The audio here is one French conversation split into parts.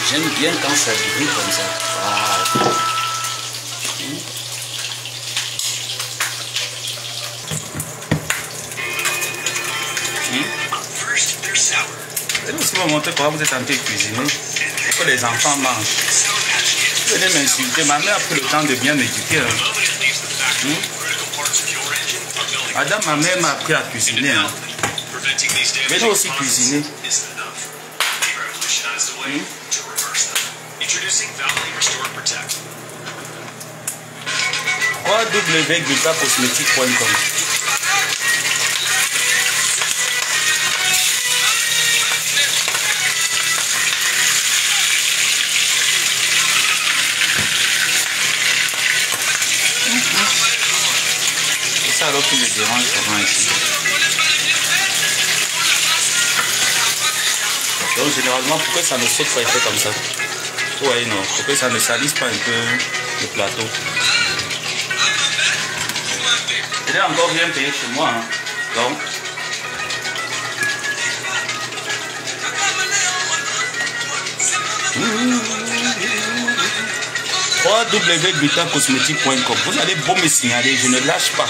J'aime bien quand ça brille comme ça. Wow. Et aussi vous montrer comment vous êtes en train de cuisiner pour que les enfants mangent. Vous venez m'insulter, ma mère a pris le temps de bien m'éduquer. Madame, ma mère m'a appris à cuisiner. Venez aussi cuisiner. www.gutacosmetic.com. C'est ça alors qui me dérange vraiment ici. Donc généralement, pourquoi ça ne saute pas fait comme ça? Ouais, non, pour que ça ne salisse pas un peu le plateau. Il est encore bien payé chez moi, hein. Donc www.gutacosmetic.com. Vous allez bon me signaler, je ne lâche pas.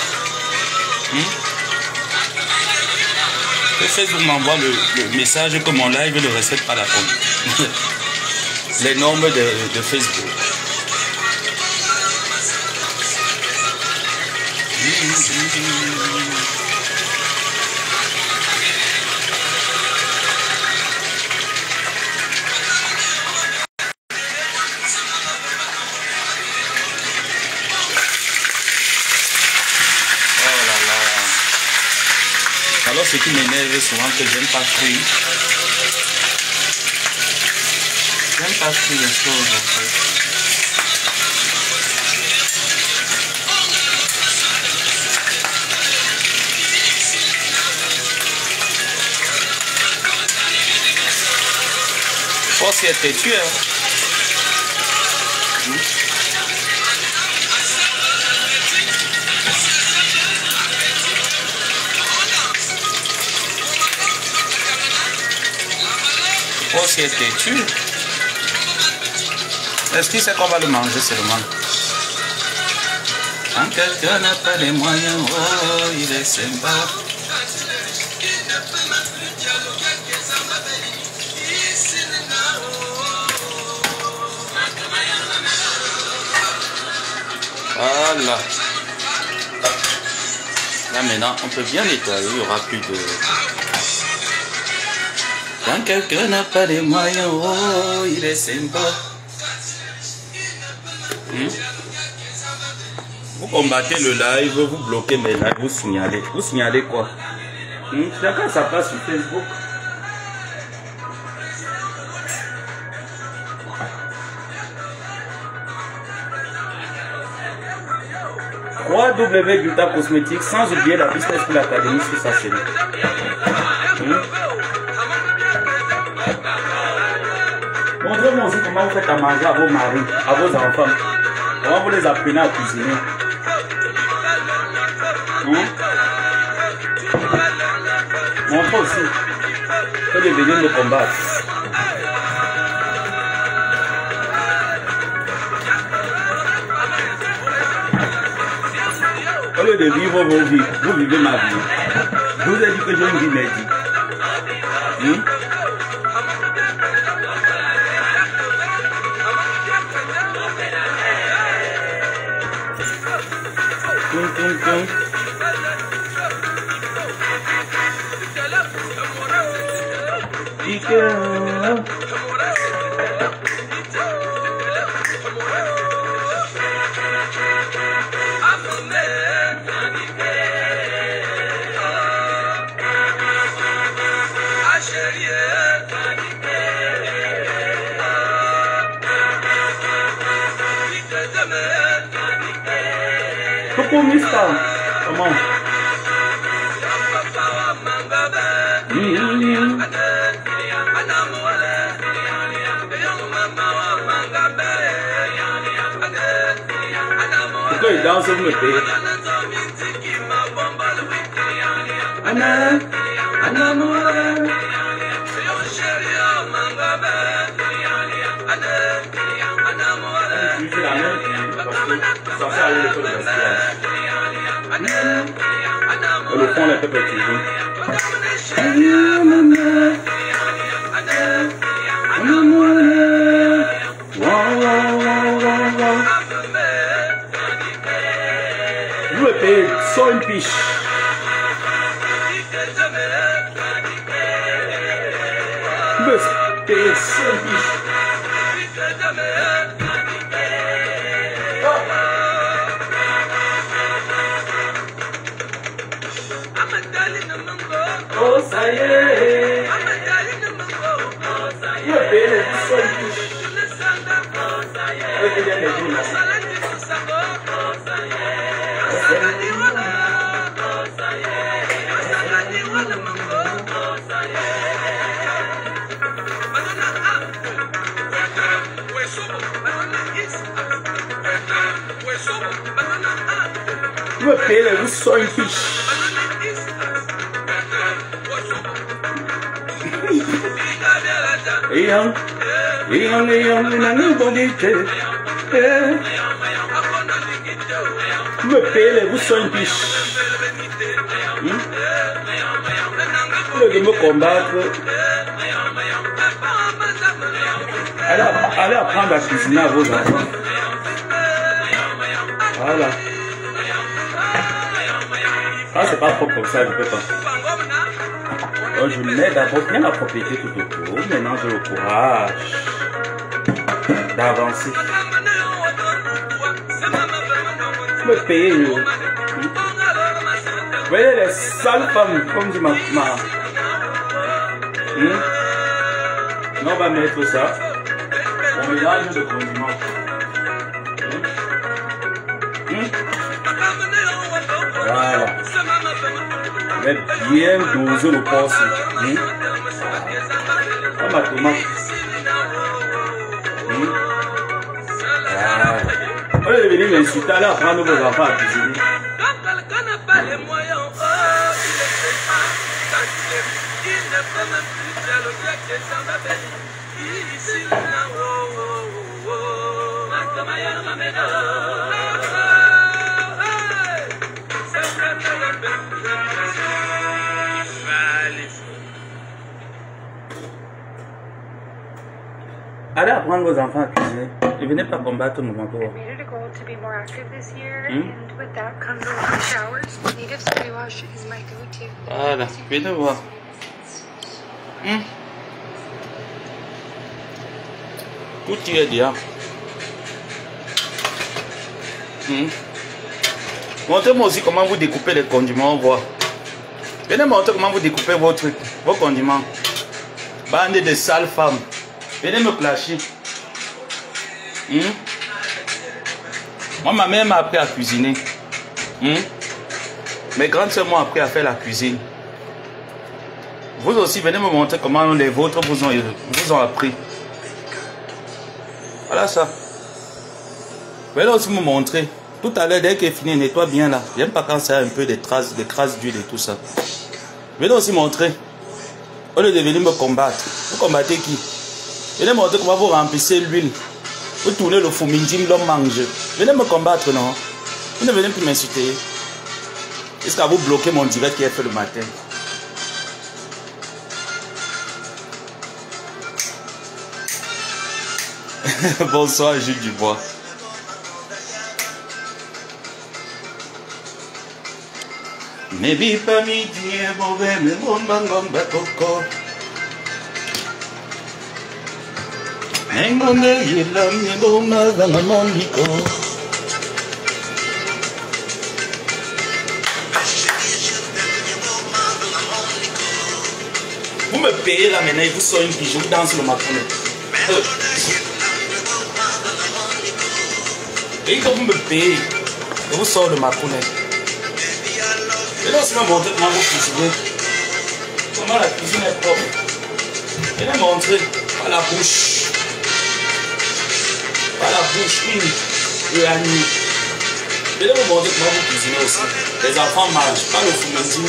Le Facebook m'envoie le message que mon live ne respecte pas la compte. Les normes de Facebook. Alors ce qui m'énerve souvent que j'aime pas frire. J'aime pas frire les choses en fait. Faut s'y être tué. Oh, si elle était tue. Est-ce qu'il sait qu'on va le manger seulement? Quand quelqu'un n'a pas les moyens, oh, il est sympa. Voilà. Là maintenant, on peut bien nettoyer, il n'y aura plus de... Quand quelqu'un n'a pas les moyens, oh, il est sympa. Vous combattez le live, vous bloquez mes lives, vous signalez. Vous signalez quoi? Chacun sa place sur Facebook. www.gutacosmetic, sans oublier la Business School Academy sur sa chaîne. Montrez-moi aussi comment vous faites à manger à vos maris, à vos enfants. Comment vous les apprenez à cuisiner. Montrez aussi. Que les venir me combattre. Au lieu de vivre vos vies, vous vivez ma vie. Je vous ai dit que j'ai une vie merdique. Coucou Mister, comment? Pourquoi il danse, vous me payez? Anna. Le fond est un peu petit. Vous me payez 100 piche. Vous me payez 100 piche. Oh, ça y est. Vous me payez les 100 piche. Vous me payez les 100 piche. Me paye les vous sont une piche. Vous devez me combattre. Allez apprendre à cuisiner à vos enfants. Voilà. Ça c'est pas propre comme ça, je peux pas. Donc je mets d'abord bien la propriété tout autour. Maintenant j'ai le courage d'avancer. Me payer le. Vous voyez les sales femmes comme dit ma. On va mettre ça. On mélange de condiments. Voilà. On va bien doser le porc. Comme ma tomate. Voilà. Vous allez venir m'insulter, allez apprendre vos enfants à cuisiner. Allez apprendre vos enfants à cuisiner. Ne venez pas combattre mon manteau. To be more active this year, and with that comes a lot of showers. Native spray wash is my go-to. Voilà, venez voir. Tout y est déjà. Montrez-moi aussi comment vous découpez les condiments, on voit. Venez montrer comment vous découpez vos condiments. Bande de sales femmes. Venez me clasher. Moi, ma mère m'a appris à cuisiner. Mes grandes soeurs m'ont appris à faire la cuisine. Vous aussi, venez me montrer comment les vôtres vous ont appris. Voilà ça. Venez aussi me montrer. Tout à l'heure, dès qu'il est fini, nettoie bien là. J'aime pas quand ça a un peu de traces d'huile et tout ça. Venez aussi montrer. Au lieu de venir me combattre. Vous combattez qui? Venez montrer comment vous remplissez l'huile. Vous tournez le fou mindim, l'homme mange. Venez me combattre, non? Vous ne venez plus m'insulter. Est-ce que vous bloquez mon direct qui est fait le matin? Bonsoir, Jules Dubois. Mais vive pas midi, mauvais, mais mon bangom bakoko. Vous me payez là maintenant, il vous sort une pigeon, vous dansez le matin. Et quand vous me payez, je vous sors de ma connaître. Et là, c'est me montrer comment vous cuisinez. Comment la cuisine est propre. Et là, montrer par la bouche. Par la bouche, une et la nuit. Et là, vous montrer comment vous cuisinez aussi. Les enfants mangent, pas le fumenti.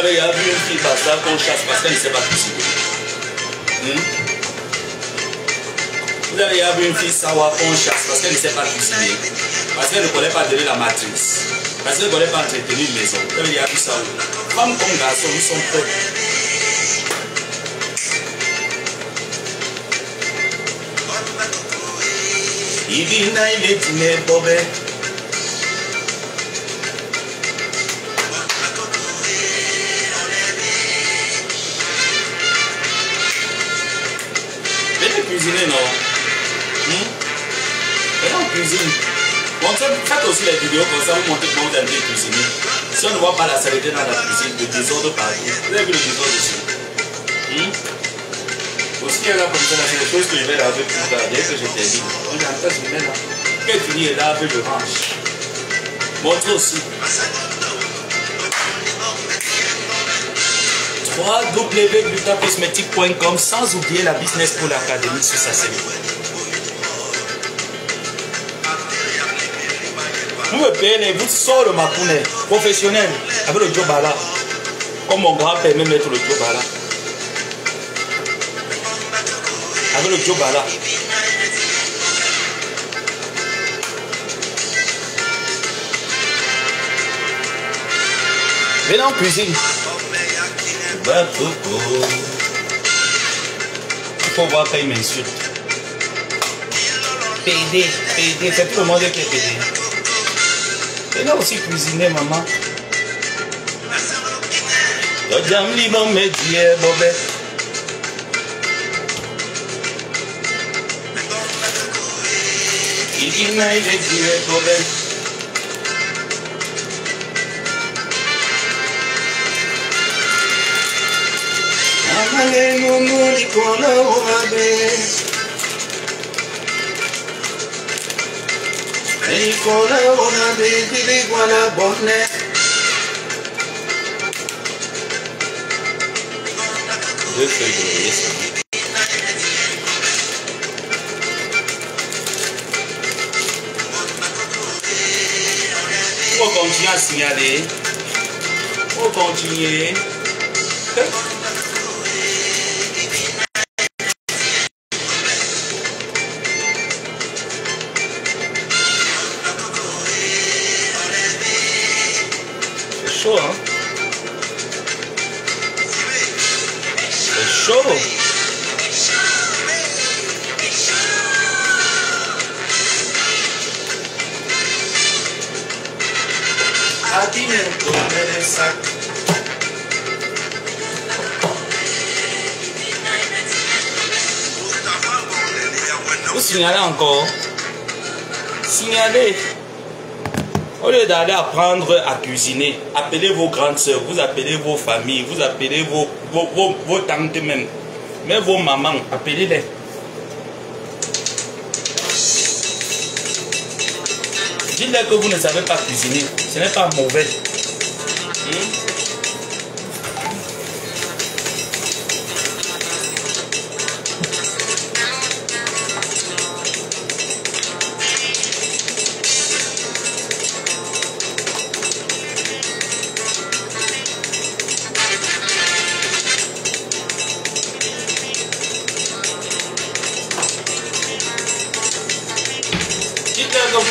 avez déjà vu une fille basta qu'on chasse parce qu'elle ne sait pas cuisiner. Vous avez déjà vu une fille savoir qu'on chasse parce qu'elle ne sait pas cuisiner. Parce qu'elle ne connaît pas donner la matrice. Parce qu'elle ne connaît pas entretenir une maison. Vous avez déjà vu ça. Femmes comme garçons, ils sont prêts. Ibina il est dîner bobé. Venez cuisiner, non? Venez en cuisine. Faites aussi les vidéos comme ça, vous montrez comment vous allez cuisiner. Si on ne voit pas la saleté dans la cuisine, le désordre partout. Vous avez vu le désordre ici? Aussi, elle a comme ça, c'est les choses que je vais laver plus tard, dès que je termine. On est en train de se mettre là. Qu'elle finit et lave le range. Montre aussi. www.cosmetic.com, sans oublier la business pour l'académie sur sa scène. Vous me payez, vous sortez le mapounet professionnel avec le job là. Comme mon grand-père me mettre le job là. Avec le job là. Venez en cuisine. Il faut voir quand il m'insulte. PD, c'est tout le monde qui est PD. Venez aussi cuisiner, maman. Deux feuilles d'oreiller, ça. On continue à signaler. On continue. C'est chaud, hein? C'est chaud. Vous signalez encore. Signalez. Au lieu d'aller apprendre à cuisiner, appelez vos grandes soeurs, vous appelez vos familles, vous appelez vos tantes même. Mais vos mamans, appelez-les. Dites-leur que vous ne savez pas cuisiner. Ce n'est pas mauvais.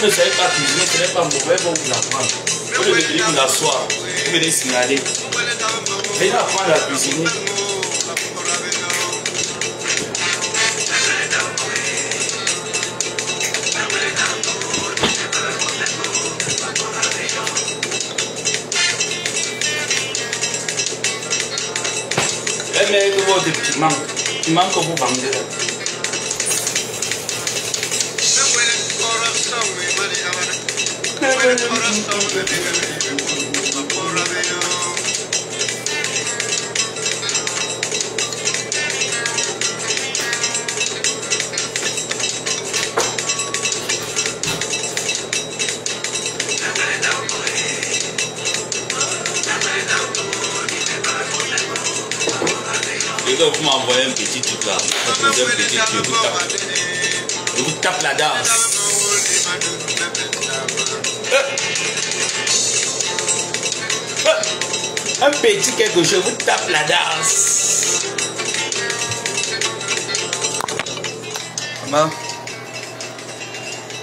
Vous ne savez pas cuisiner, ce n'est pas mauvais, vous vous l'apprendre. Vous devez venir vous asseoir, vous venez signaler. Venez apprendre à cuisiner. Mais votre petit manque que vous vendez là. Vous m'envoyez un petit truc là, un petit truc, je vous tape la danse. Un petit quelque chose vous tape la danse. Maman,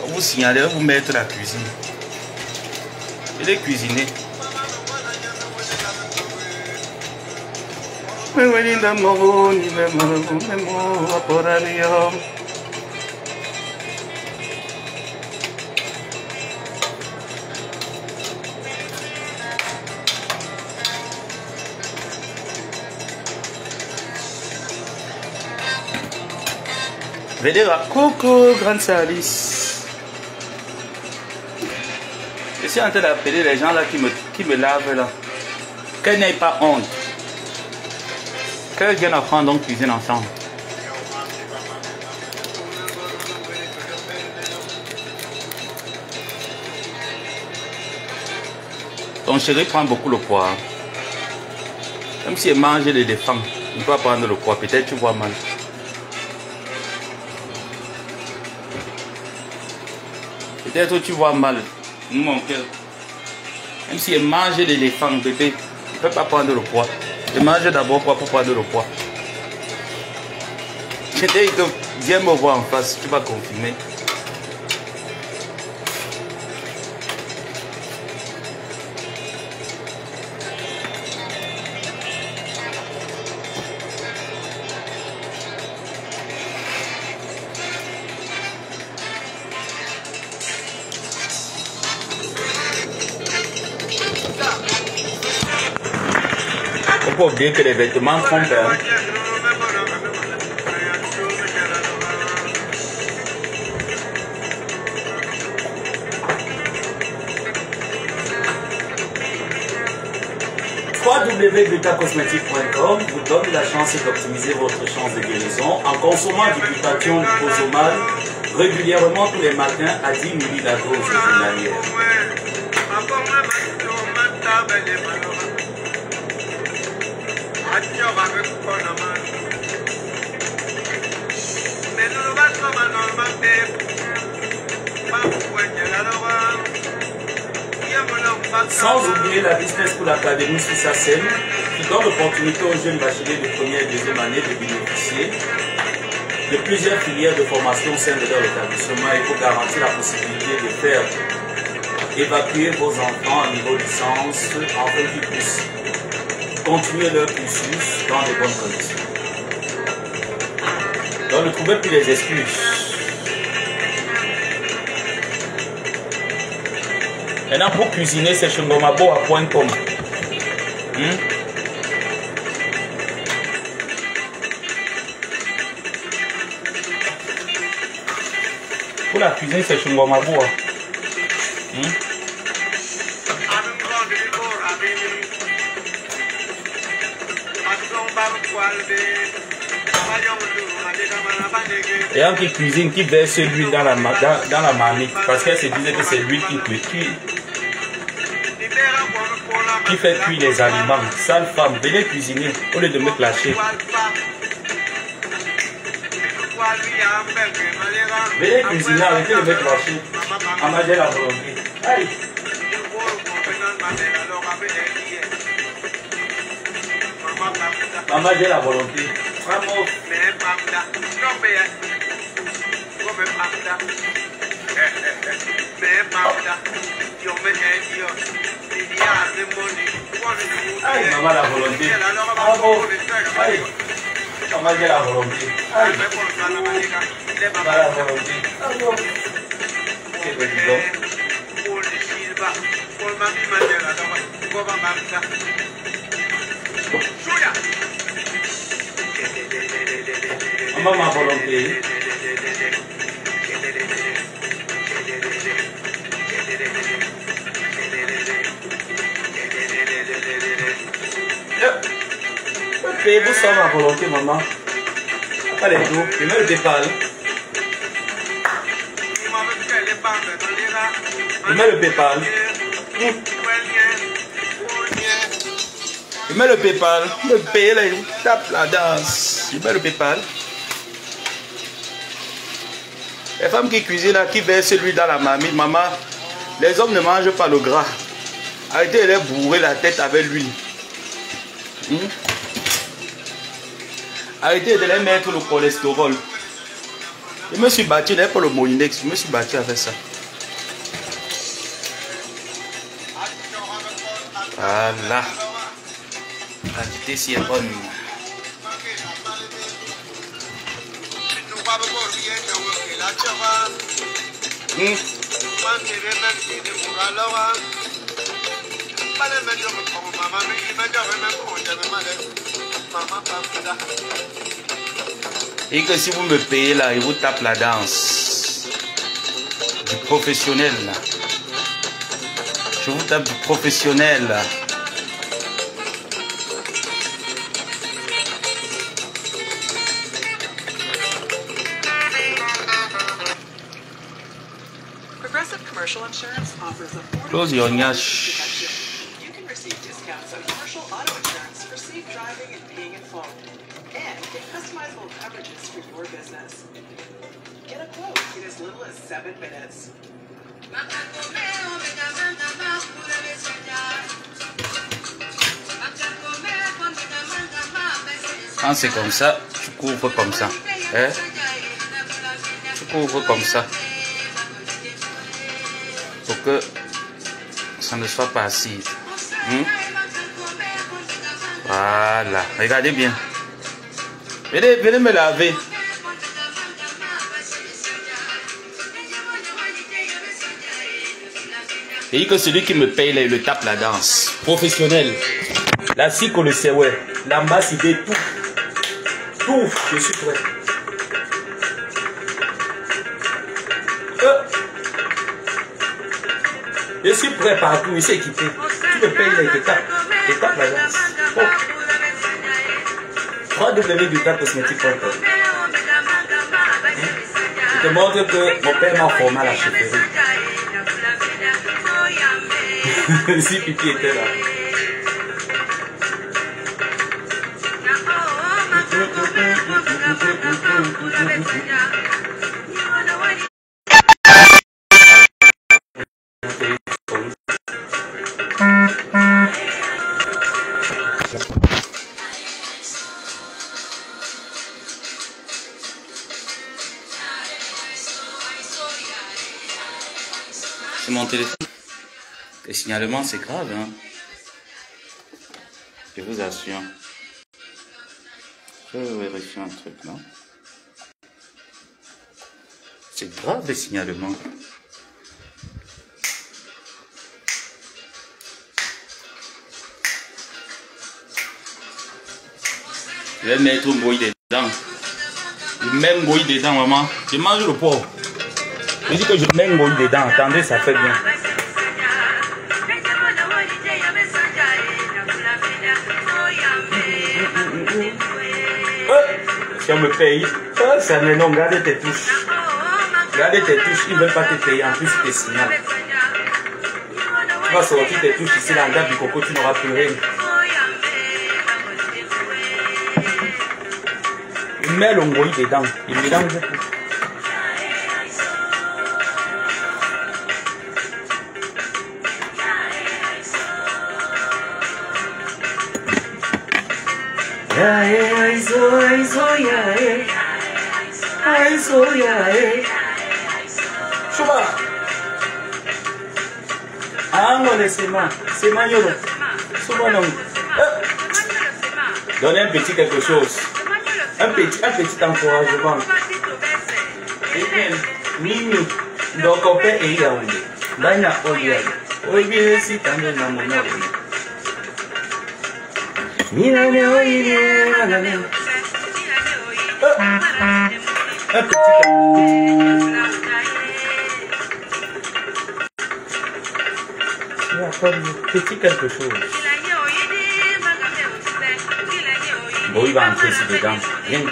on vous signaler, vous mettre la cuisine. Il est cuisiné. Vedera, coucou, grande service. Je suis en train d'appeler les gens là qui me lavent là. Qu'elles n'aient pas honte. Qu'elles viennent apprendre donc cuisine ensemble. Ton chéri prend beaucoup le poids. Même si elle mange les défends, il peut prendre le poids. Peut-être tu vois mal. Peut-être tu vois mal, mon cœur. Même si elle mange l'éléphant, bébé, il ne peut pas prendre le poids. Il mange d'abord quoi pour prendre le poids. Je te dis que viens me voir en face, tu vas confirmer. Il faut pas oublier que les vêtements trompent. Hein. www.butacosmetic.com vous donne la chance d'optimiser votre chance de guérison en consommant du glutathion liposomal régulièrement tous les matins à 10 ml la dose journalière. Sans oublier la business pour l'académie Suisse-Assem qui donne l'opportunité aux jeunes bacheliers de première et deuxième année de bénéficier de plusieurs filières de formation au sein de leur établissement et pour garantir la possibilité de faire évacuer vos enfants à niveau licence afin qu'ils puissent continuer leur cursus dans de bonnes conditions. Donc ne trouvez plus les excuses. Maintenant pour cuisiner c'est chez ngomabo.com. Pour la cuisine c'est chez Ngomabo. Et un qui cuisine, qui verse l'huile dans la marmite, parce qu'elle se disait que c'est l'huile qui fait cuire les aliments. Sale femme, venez cuisiner au lieu de me clasher. Venez cuisiner, arrêtez de me clasher. Amadé la volonté. Aïe. Maman, j'ai la volonté. Vraiment. Aïe, maman, la volonté. Bravo. Aïe. Maman, j'ai la volonté. Aïe. Maman, la volonté. Bravo. C'est le disons. Maman, ma volonté. Payez-vous ça ma volonté, maman. Pas les dos, je mets le départ. Je mets le PayPal. Je mets le PayPal. Je me paye là, il tape la danse. Je mets le PayPal. Les femmes qui cuisinent là, qui versent lui dans la marmite, maman, les hommes ne mangent pas le gras. Arrêtez de les bourrer la tête avec l'huile. Arrêtez de les mettre le cholestérol. Je me suis battu, là pour le Molinex, je me suis battu avec ça. Voilà. La vitesse est bonne. Et que si vous me payez là, il vous tape la danse. Du professionnel là. Je vous tape du professionnel là. Close your nyash. You can receive discounts on commercial auto insurance for safe driving and paying in full. And get customizable coverages for your business. Get a quote in as little as 7 minutes. Quand c'est comme ça, tu couvres comme ça. Hein? Tu couvres comme ça. Pour que ça ne soit pas acide. Voilà. Regardez bien. Venez me laver. Et que celui qui me paye, là, il le tape la danse. Professionnel. La cycle, le sait, ouais. La masse, idée, tout. Tout. Je suis prêt. Je suis prêt partout. Il s'est équipé. Tu me payes, là, il te tape. Il te tape la danse. Oh. www.cosmetic.com. Je te montre que mon père m'a formé à la chefferie. Si Pipi était là. C'est mon téléphone. Les signalements, c'est grave, hein. Je vous assure. Je vais vérifier un truc, non? C'est grave, les signalements. Je vais mettre un bouillie dedans. Je mets un bouillie dedans, maman. Je mange le porc. Je dis que je mets un bouillie dedans. Attendez, ça fait bien. Si on me paye, ça mais non, regardez tes touches. Regardez tes touches, ils ne veulent pas te payer, en plus tes signaux. Tu vas sortir tes touches ici, la date du coco, tu n'auras plus rien. Il met l'ongoï dedans, il mélange beaucoup. Chouba. Donnez un petit quelque chose. Un petit encouragement. Et bien, Mimi, donc on peut y aller. Danya Oya. Oya, si t'en donnes un moment. Un petit quelque chose. Bon, il va entrer ici dedans. Viens.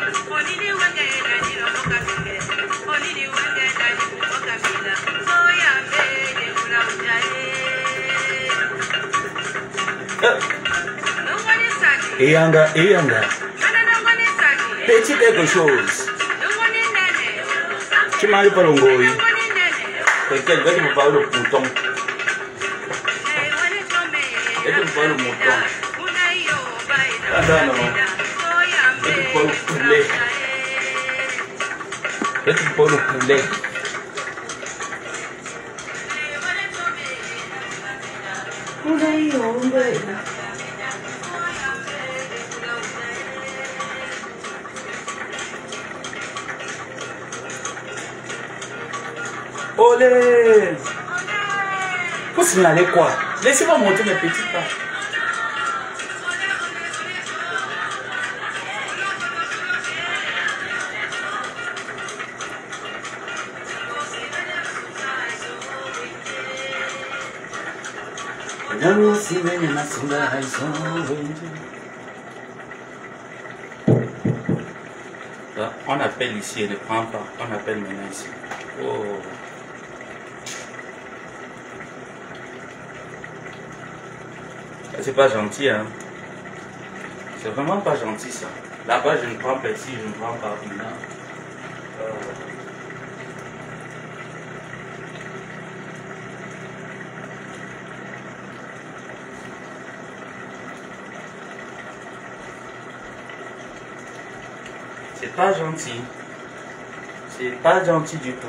Eyanga. Petit quelque chose. Tu manges pas l'ongoï. Quelqu'un va me parler le mouton. Et tu me parles le mouton. non, non. Et tu prends le poulet. Et tu prends le poulet. Olé! Faut signaler quoi? Laissez-moi monter mes petits pas. On appelle ici et ne prend pas. On appelle maintenant ici. Oh. C'est pas gentil, hein. C'est vraiment pas gentil, ça. Là-bas, je ne prends pas ici, je ne prends pas maintenant. C'est pas gentil. C'est pas gentil du tout.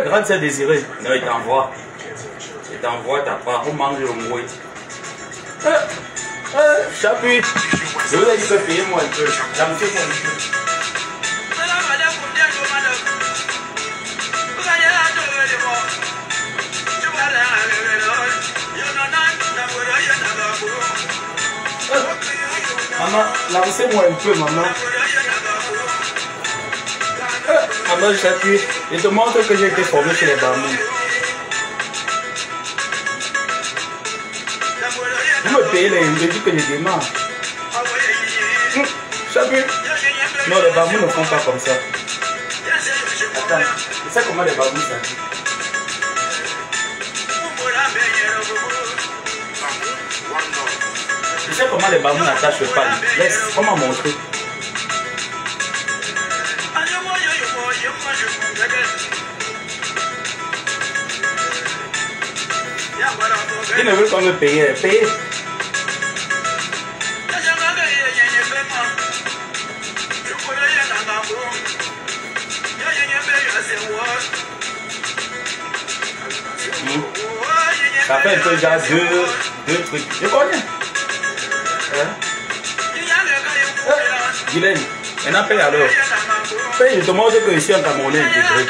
Grande c'est désiré. Non, il t'envoie. Il t'envoie ta part. On mange le mouet. J'appuie. Je vous ai dit que payez-moi un peu. J'aime-moi un peu. Maman, lancez-moi un peu, maman. Maman, j'appuie. Je te montre que j'ai été formé chez les bambous. Vous me payez les individus que je demande. J'appuie. Non, les bambous ne font pas comme ça. Attends, tu sais comment les bambous s'habillent? Tu sais comment les bambous n'attachent pas? Laisse, on m'a montré. Ils ne veulent pas me payer. Payer. Ça fait un peu déjà deux trucs. Je connais. Guylaine, maintenant paye alors. Paye, je te montre que je suis un Camerounais intégré.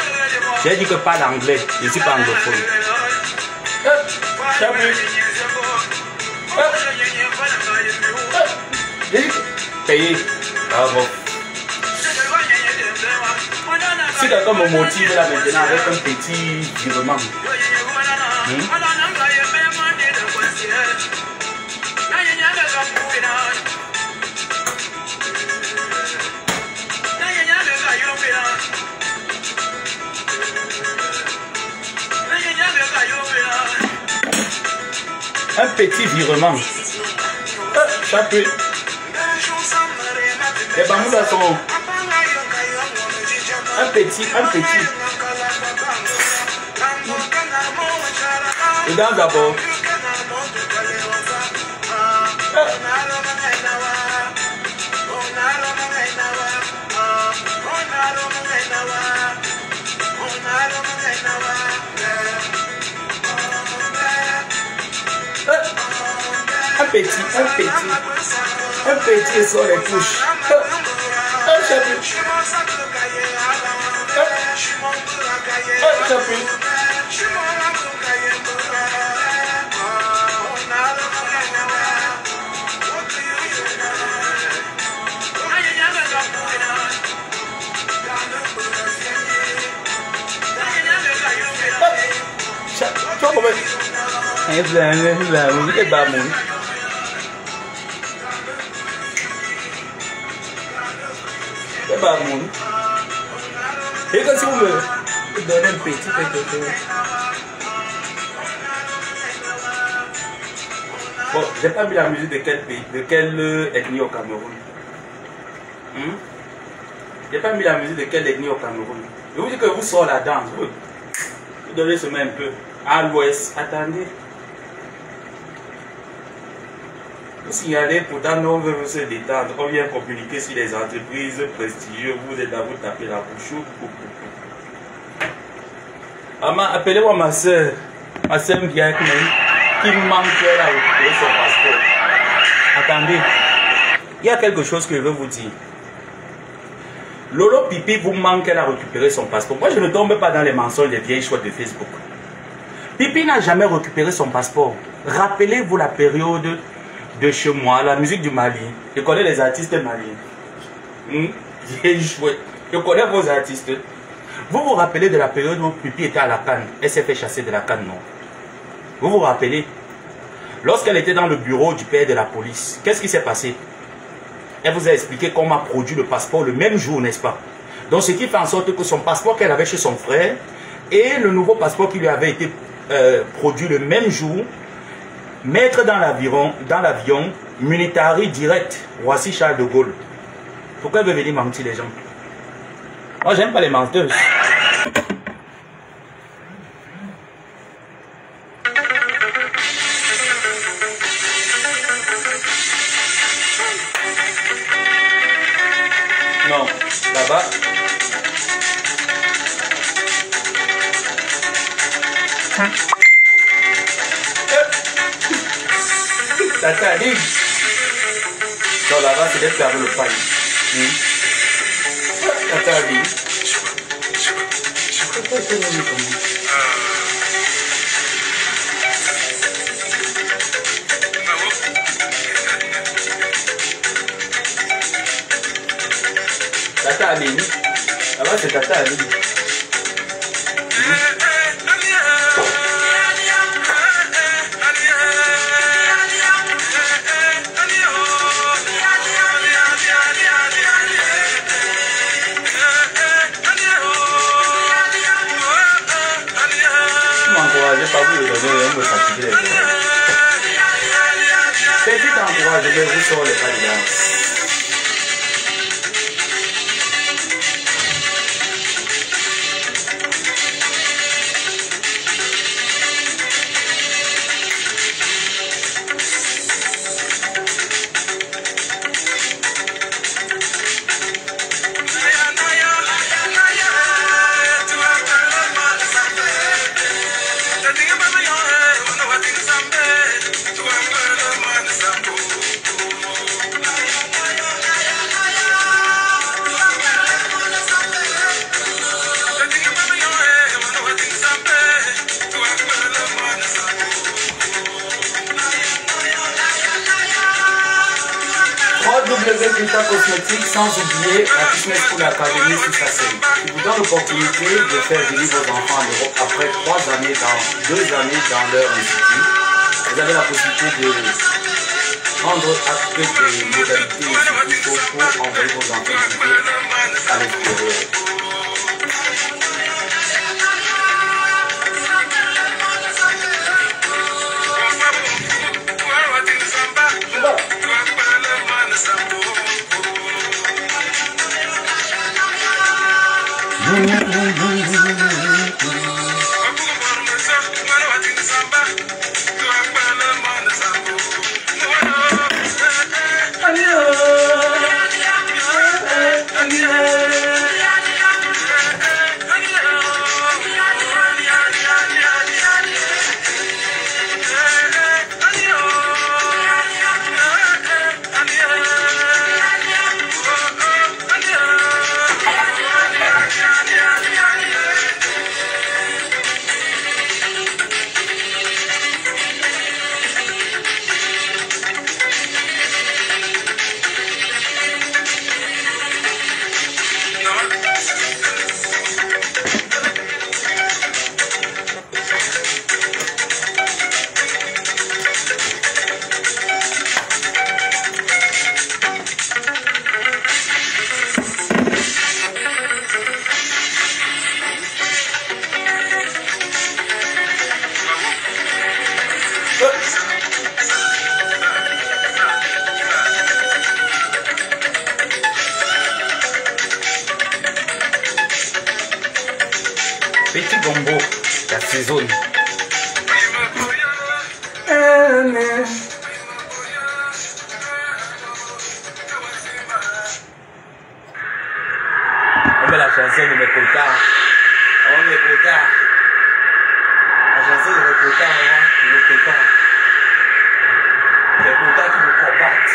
J'ai dit que parle anglais, je ne suis pas anglophone. Payé. Bravo. Si quelqu'un me motive là maintenant avec un petit virement. Un petit virement. J'appuie. Les bambous là sont. Un petit. Regarde d'abord. Un petit sur les touches. Un chapitre. Et quand si vous me donnez un petit quelque chose. Bon, j'ai pas mis la musique de quel pays, de quelle ethnie au Cameroun. J'ai pas mis la musique de quelle ethnie au Cameroun. Je vous dis que vous sortez là-dedans. Vous devez se mettre un peu à l'ouest. Attendez. Vous signalez, pourtant, nous, on veut se détendre. On vient communiquer sur les entreprises prestigieuses. Vous êtes là, vous tapez la bouche. Appelez-moi ma soeur. Ma soeur bien qui me manque à récupérer son passeport. Attendez. Il y a quelque chose que je veux vous dire. Lolo Pipi vous manque à récupérer son passeport. Moi, je ne tombe pas dans les mensonges des vieilles choix de Facebook. Pipi n'a jamais récupéré son passeport. Rappelez-vous la période de chez moi, la musique du Mali. Je connais les artistes maliens. Je connais vos artistes. Vous vous rappelez de la période où Pipi était à la Cannes. Elle s'est fait chasser de la Cannes, non? Vous vous rappelez? Lorsqu'elle était dans le bureau du père de la police, qu'est-ce qui s'est passé? Elle vous a expliqué comment a produit le passeport le même jour, n'est-ce pas? Donc, ce qui fait en sorte que son passeport qu'elle avait chez son frère et le nouveau passeport qui lui avait été produit le même jour, mettre dans l'avion, Munitari direct, voici Charles de Gaulle. Pourquoi elle veut venir mentir les gens? Moi, j'aime pas les menteuses. Non, là-bas. Tata ligue. Non, là-bas, c'est d'être avec le paille. Tata ligue. Tata Aline. Là-bas, c'est Tata Aline. Pas vous le donner, on me fatiguer les gens. Petit encouragement, vous serez les candidats. Cosmétique, sans oublier la Business School Academy sur sa scène. Il vous donne l'opportunité de faire venir vos enfants en Europe après 2 années dans leur institut. Vous avez la possibilité de prendre acte des modalités et surtout pour envoyer vos enfants à l'extérieur. Petit gombo, la saison. On met la chanson de mes potards. On met mes potards. La chanson de mes potards, de mes potards. Les potards qui me combattent.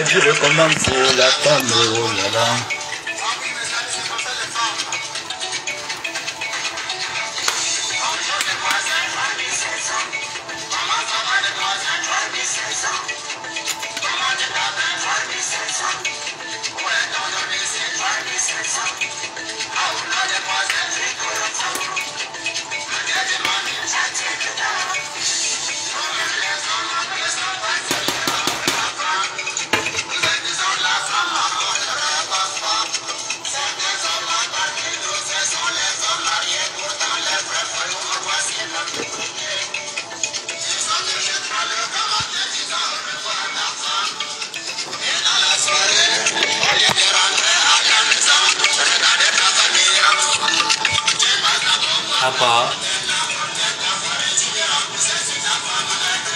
Je recommande pour la femme là-bas.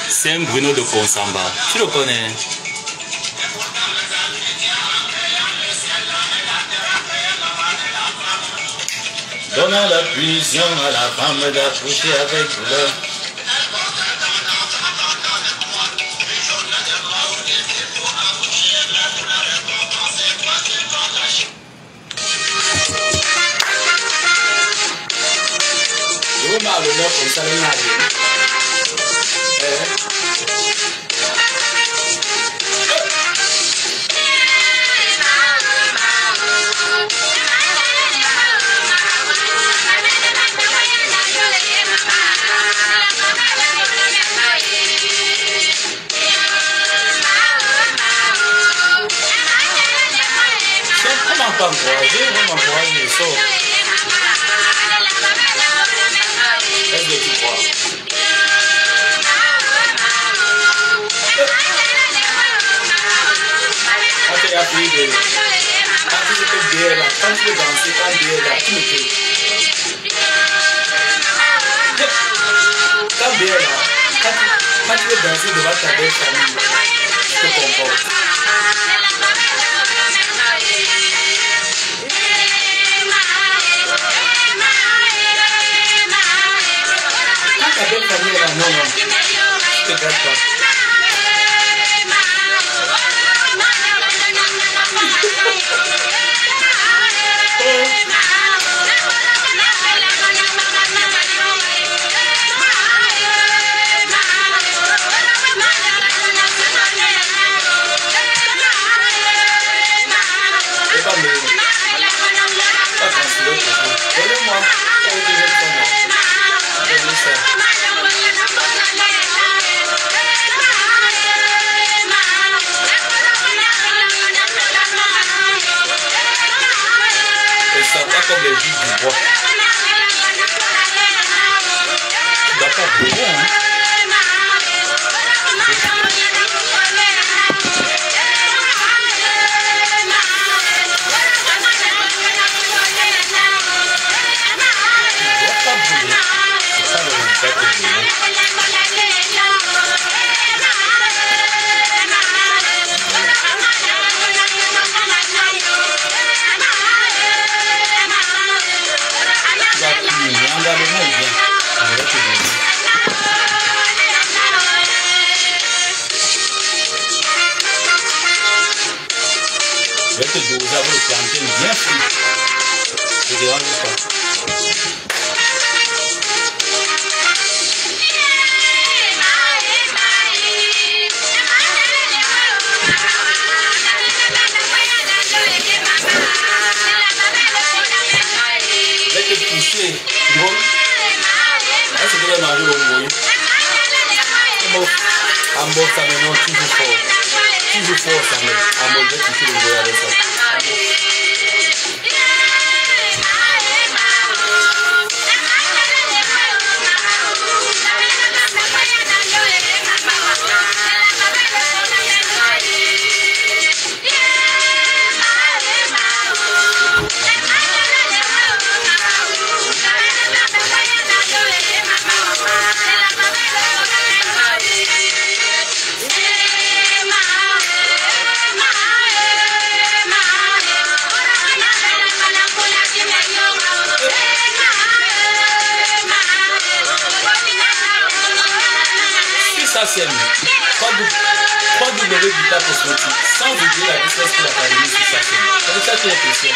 C'est un Bruno de Consamba. Tu le connais? Donnant la punition à la femme d'accoucher avec douleur. Je vous parle de l'honneur comme ça, Pas encourager, on m'encourage le sort. Est-ce que tu crois? Quand tu as appris de... Quand tu peux bien là, quand tu peux danser, quand bien là, tu me fais. Quand bien là, quand tu veux danser devant ta belle famille, tu te comportes. Ta belle famille là, non, non, je te garde pas. C'est pas mieux. Pas tranquille, donnez-moi. Ça veut dire que c'est bon. Ça. Et ça va comme les jus du bois. Tu dois pas brûler, hein? Je vais te doser avec le plantain bien frit. Je ne dérange pas. Je vais te pousser. Bon. Est-ce que tu vas manger au mouillé? En bon, ça maintenant toujours fort. Toujours fort, ça met. En bon, je vais toucher le mouillé avec ça. Ça c'est www.vita Cosmétique, sans oublier la business pour l'académie sur sa chaîne. C'est ça qui est question.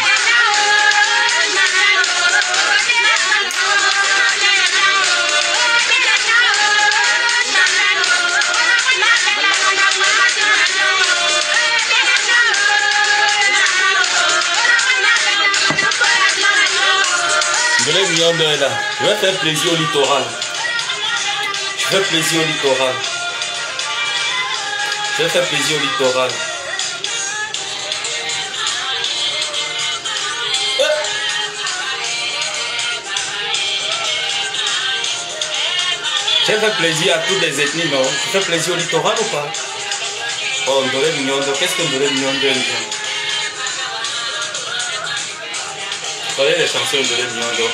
Je l'ai mis en deux là. Je vais faire plaisir au littoral. Je vais faire plaisir au littoral. Je vais faire plaisir au littoral. Je vais faire plaisir à toutes les ethnies, non? Je fais plaisir au littoral ou pas? Oh, Ndolé Mignondo, qu'est-ce que Ndolé Mignondo aime bien? Je connais les chansons de Ndolé Mignondo.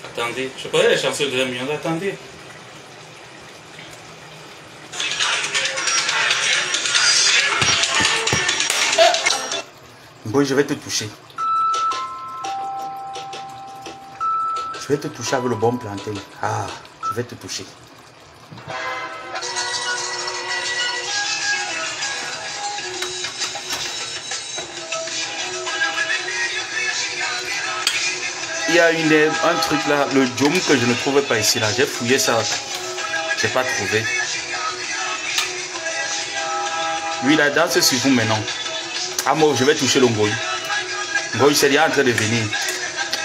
Attendez, je connais les chansons de Ndolé Mignondo, attendez. Bon, je vais te toucher. Je vais te toucher avec le bon plantain. Ah, je vais te toucher. Il y a un truc là, le djom que je ne trouvais pas ici là. J'ai fouillé ça. J'ai pas trouvé. Oui, la danse sur vous maintenant. Amor, je vais toucher le Ngoï. Ngoï, c'est déjà en train de venir.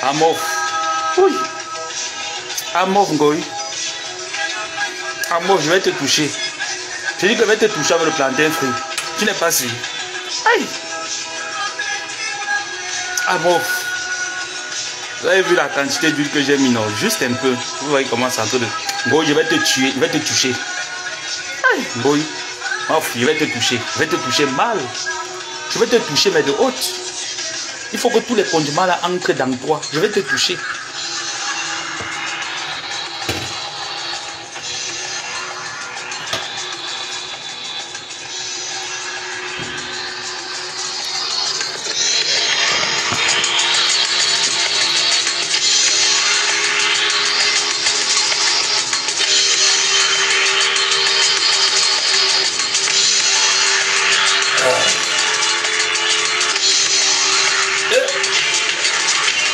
Amor. Oui. Amor, Ngoï. Amor, je vais te toucher. Je dis que je vais te toucher avec le plantain frit. Tu n'es pas sûr. Aïe. Amor. Vous avez vu la quantité d'huile que j'ai mis, non? Juste un peu. Vous voyez comment c'est en train de... Ngoï, je vais te tuer. Je vais te toucher. Aïe. Ngoï. Je vais te toucher. Je vais te toucher mal. Je vais te toucher, mais de haute. Il faut que tous les condiments là entrent dans toi. Je vais te toucher.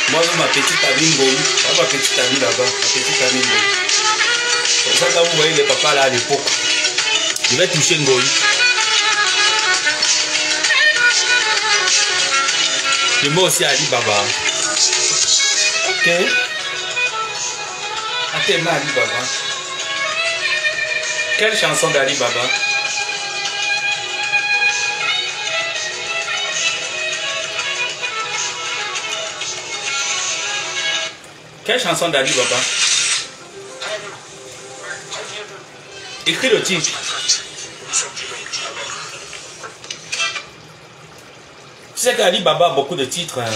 Moi, ma petite amie Ngoï, ma petite amie là-bas, ma petite amie Ngoï. C'est ça quand vous voyez les papas là à l'époque. Je vais toucher Ngoï. Je mets aussi Ali Baba. Ok. Attends, Ali Baba. Quelle chanson d'Ali Baba? Quelle chanson d'Ali Baba? Écris le titre. Tu sais qu'Ali Baba a beaucoup de titres. Hein?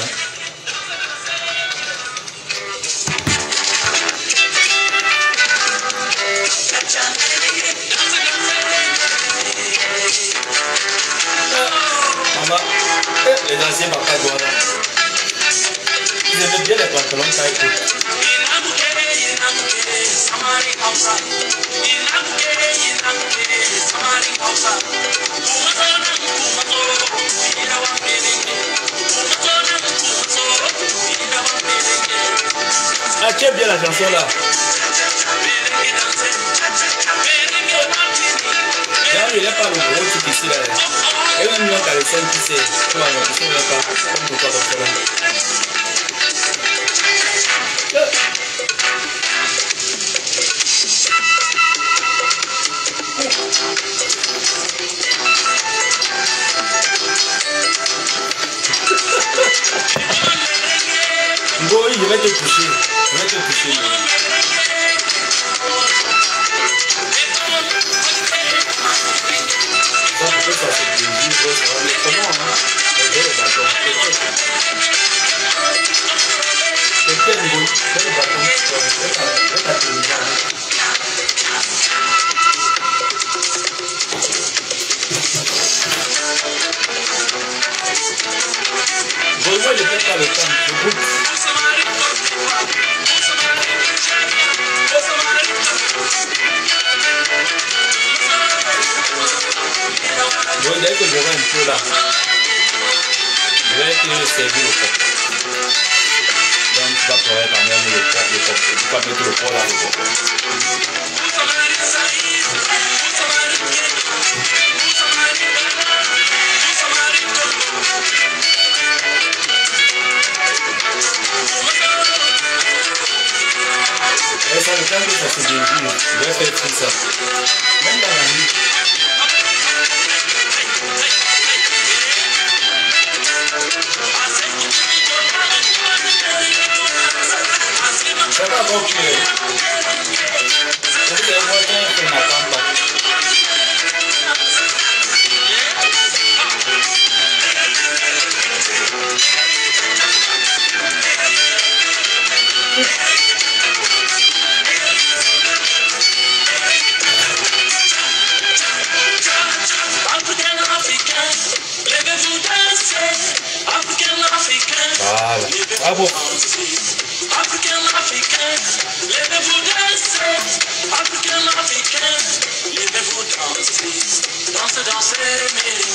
Maman, les anciens papas doivent là. Ils aimaient bien les pantalons taille haute. Ah, tu aimes bien la chanson là? Il n'y a pas le gros truc ici là. Et même nous, quand les scènes qui c'est, tu vois, non, ils ne sont pas comme pour toi comme ça là. Ngoï, je vais te toucher. Je vais te toucher. Ça, peut-être ça c'est des livres, ça va être comment, hein? Le bâton. Peut-être, Ngoï, fais le bâton. Fais ta télévision. Ngoï, moi, je ne perds pas le temps. Je goûte. Bon, dès que j'aurai un peu là, je vais te servir le pot. Donc tu vas pouvoir quand même le pot. Tu vas mettre le pot là, le pot. Et ça dépend que ça se dévie. Je vais faire tout ça. Même dans la nuit. Ça va encore cuire. Donc les voisins qui n'attendent pas. Voilà. Bravo.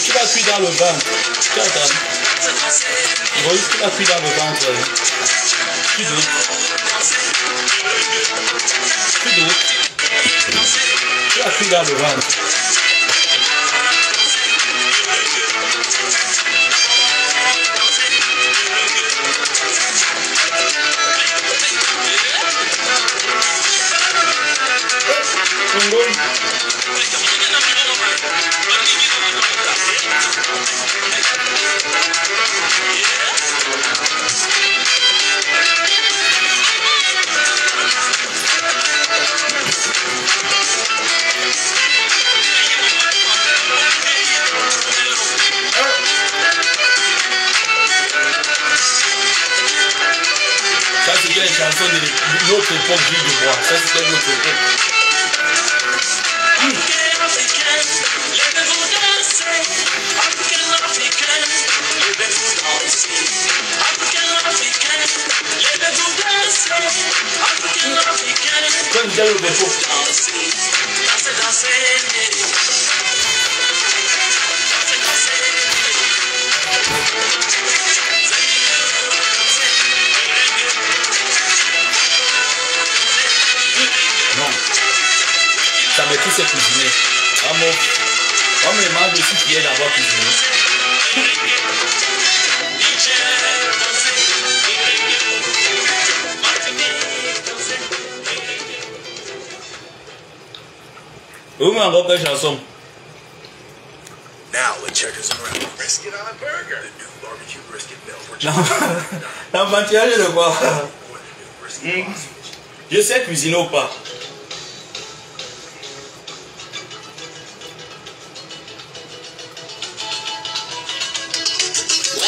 Tu vas cuire dans le ventre. Tu attends. Oui, tu vas cuire dans le ventre. Tu doutes. Tu doutes. tout dans le ventre. Ça c'était les chansons de notre époque Gilles Dubois. Ça c'était notre époque. Quand vous allez au dépôt. Non, ça met tout c'est cuisiner. On me demande aussi qui est d'avoir cuisiné. Où m'a encore quelle chanson? Now let's check this around. Brisket on burger. The new barbecue brisket meal. L'enfantillage de quoi? Je sais cuisiner ou pas?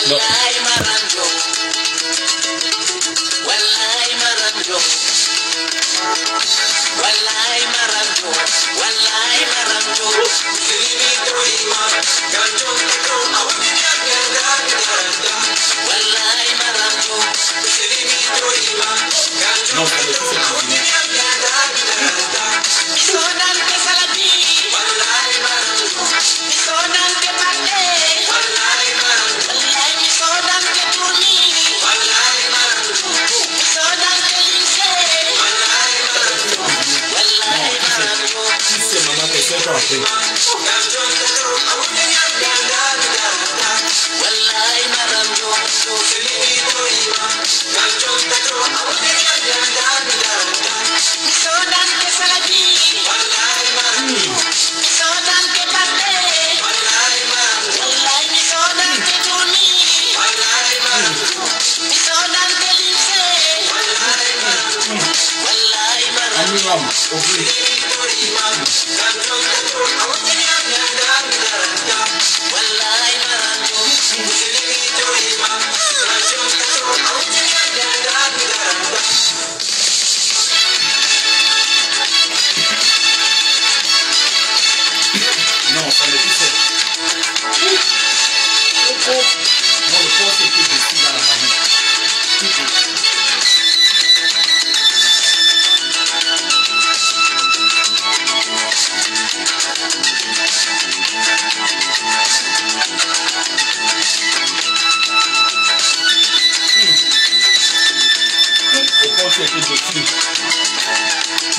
Non. Non, ça me fait cuisiner. C'est maman qui s'est trompée. Non, ça me fait. Non, le porc c'était dessus dans la vanille.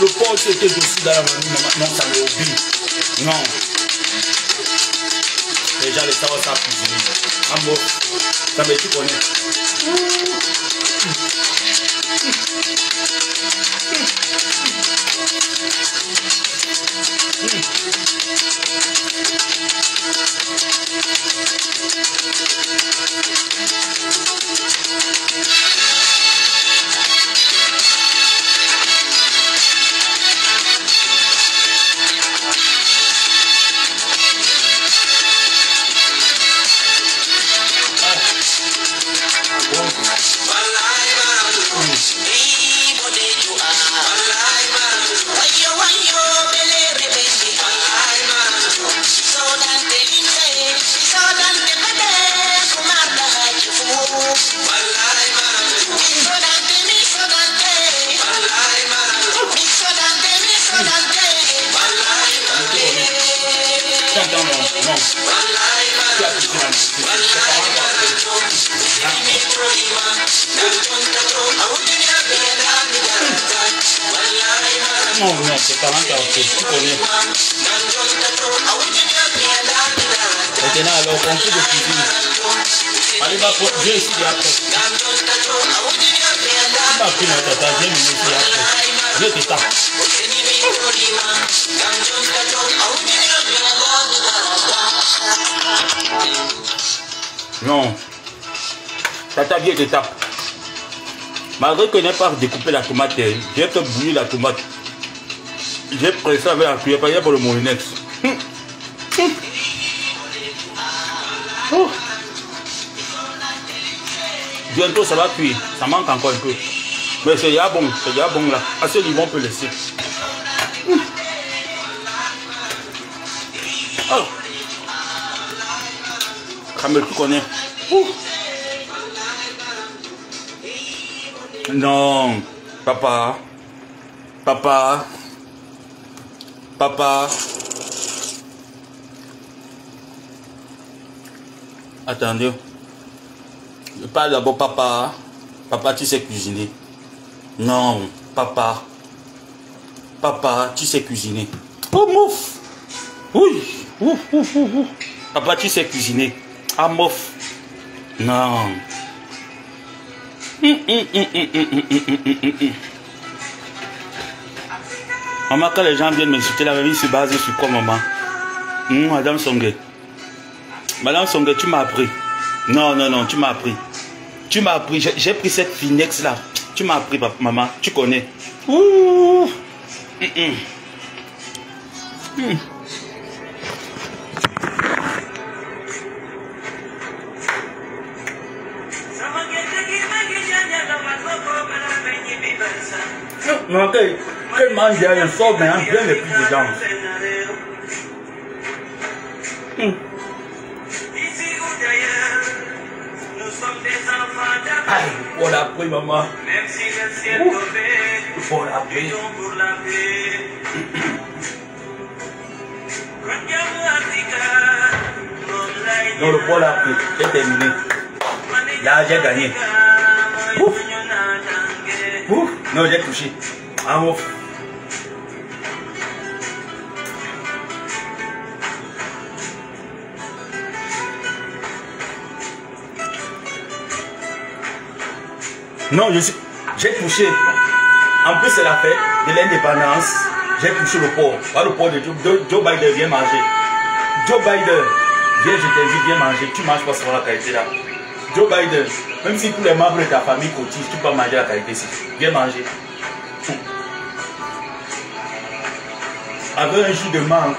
Le porc c'était dessus dans la vanille. Non, ça me oublie. Non. Déjà les savoir ça cuisiner. En mot, ça me tu connais. Non, c'est pas un tu connais. maintenant, alors, concours de cuisine. Allez, va pour Dieu ici et après. Tu m'as pris ma tata, viens ici et après. Dieu te tape. Non. Tata, viens te tape. Malgré que je n'ai pas découpé la tomate, j'ai fait bouillir la tomate. J'ai pressé avec la cuillère, pas pour le molinex. Bientôt ça va cuire, ça manque encore un peu. Mais c'est déjà bon là. Assez limon on peut laisser. Oh. Camel, tu connais. Non, papa. Attendez. Je parle d'abord, papa. Papa, tu sais cuisiner. Non, papa. Papa, tu sais cuisiner. Oh, mouf. Oui. Papa, tu sais cuisiner. Ah, mouf. Non. Maman, quand les gens viennent m'insulter, la vie se base sur quoi, maman? Madame Songue. Madame Songue, tu m'as appris. Non, tu m'as appris. Tu m'as appris. J'ai pris cette finex là. Tu m'as appris, maman. Tu connais. Ouh. Non, qu'elle mange bien, elle sort bien les plus de gens. Aïe, pour la pluie, maman. Pour la pluie. Non, le pour la pluie, c'est terminé. Là, j'ai gagné. Ouf. Ouf. Non, j'ai touché. Ah, ouf. Non, j'ai touché. En plus, c'est la fête de l'indépendance. J'ai touché le porc. Pas le porc de Joe Biden, viens manger. Joe Biden, viens, je t'invite, viens manger. Tu manges pas sur la qualité là. Joe Biden, même si tous les membres de ta famille cotisent, tu peux manger la qualité ici. Viens manger. Avec un jus de mangue.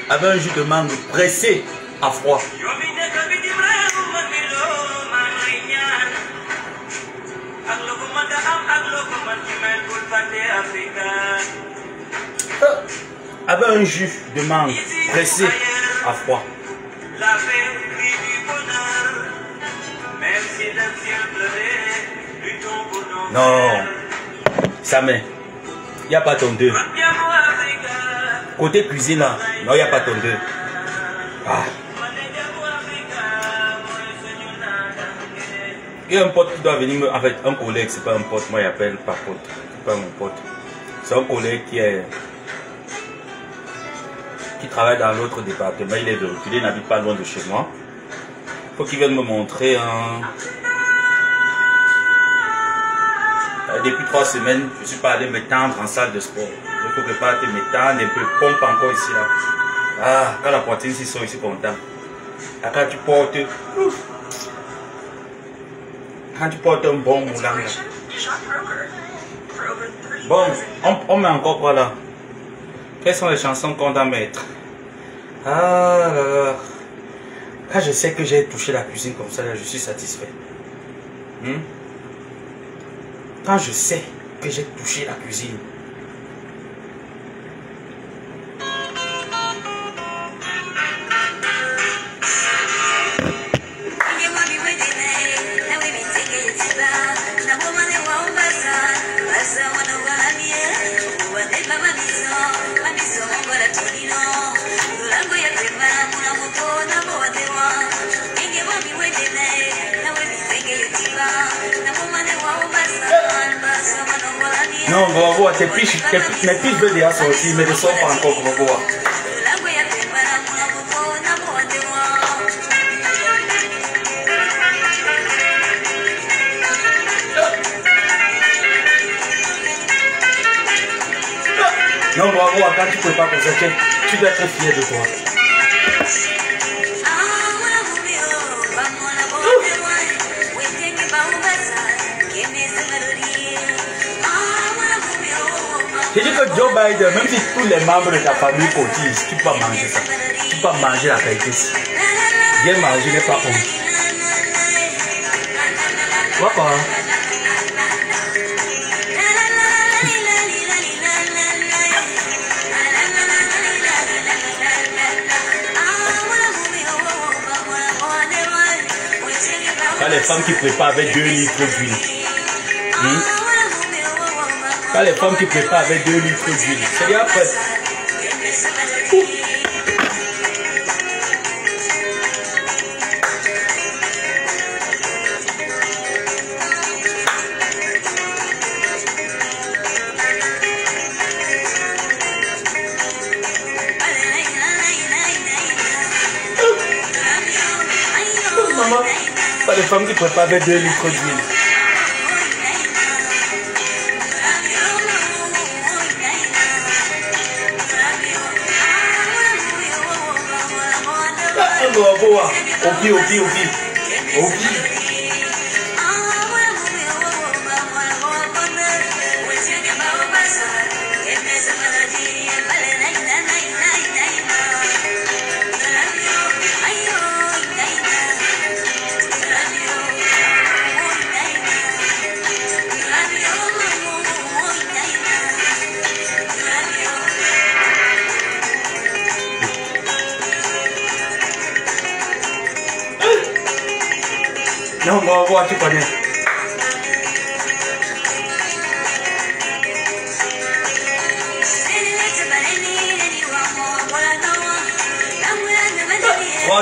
Avec un jus de mangue pressé à froid. Avec un jus de mangue pressé à froid. Non, ça met. Il n'y a pas ton deux. Côté cuisine là, non, il n'y a pas ton deux. Ah. Il y a un pote qui doit venir me... En fait, un collègue, c'est pas un pote, moi j'appelle pas pote. C'est pas mon pote. C'est un collègue qui travaille dans l'autre département. Il est de reculé, il n'habite pas loin de chez moi. Il faut qu'il vienne me montrer un... Depuis 3 semaines, je ne suis pas allé me tendre en salle de sport. Il faut que je parte me tendre un peu, pompe encore ici là. Ah, quand la poitrine s'y sort, je suis content. Ah, quand tu portes... Quand tu portes un bon moulant là. Bon, on met encore quoi là? Quelles sont les chansons qu'on doit mettre? Ah là là. Quand je sais que j'ai touché la cuisine comme ça, là, je suis satisfait. Quand je sais que j'ai touché la cuisine. Non, on va voir, mes piches veulent déjà sortir, mais ne sont pas encore, on va voir. Non, bravo, quand tu ne peux pas comme ça, tu dois être fier de toi. Je dis que Joe Biden, même si tous les membres de ta famille cotisent, tu peux pas manger ça. Tu peux pas manger la qualité. Bien manger n'est pas honte. Pourquoi? Pas les femmes qui préparent avec 2 litres d'huile. Pas les femmes qui préparent avec 2 litres d'huile. C'est bien après. Maman, pas les femmes qui préparent avec 2 litres d'huile. Boa, ouvi. Non, on va voir, tu connais.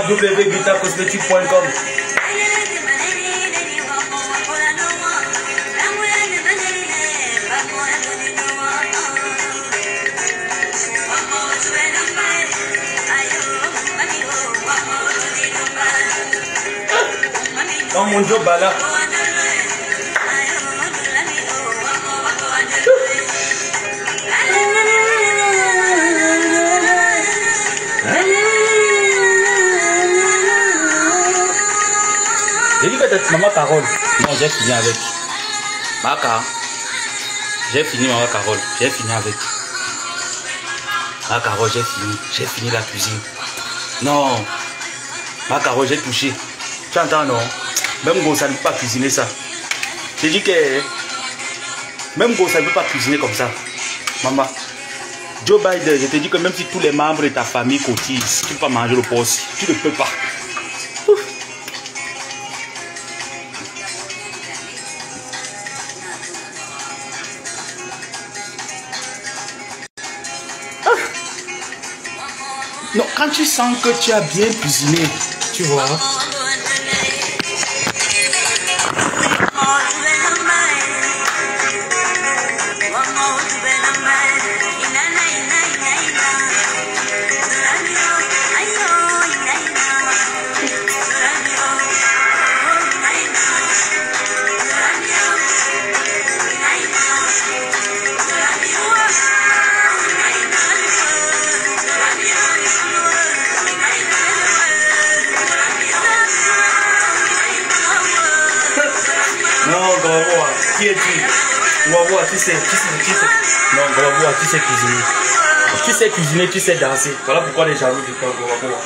www.vitacosmetic.com. Oh mon Dieu, Bala. J'ai dit que t'es maman Carole. Non, j'ai fini avec. Maca. J'ai fini, maman Carole. J'ai fini avec. Ma Carole, j'ai fini. J'ai fini la cuisine. Non. Ma Carole, j'ai touché. Tu entends, non? Même Gonza ne peut pas cuisiner ça. J'ai dit que même Gonza ne peut pas cuisiner comme ça. Maman, Joe Biden, je te dis que même si tous les membres de ta famille cotisent, tu ne peux pas manger le poste. Tu ne peux pas. Ouf. Ah. Non, quand tu sens que tu as bien cuisiné, tu vois. Qui es-tu? On va voir, tu sais. Non, on va voir, tu sais cuisiner. Tu sais cuisiner, tu sais danser. Voilà pourquoi les jaloux de toi, on va voir.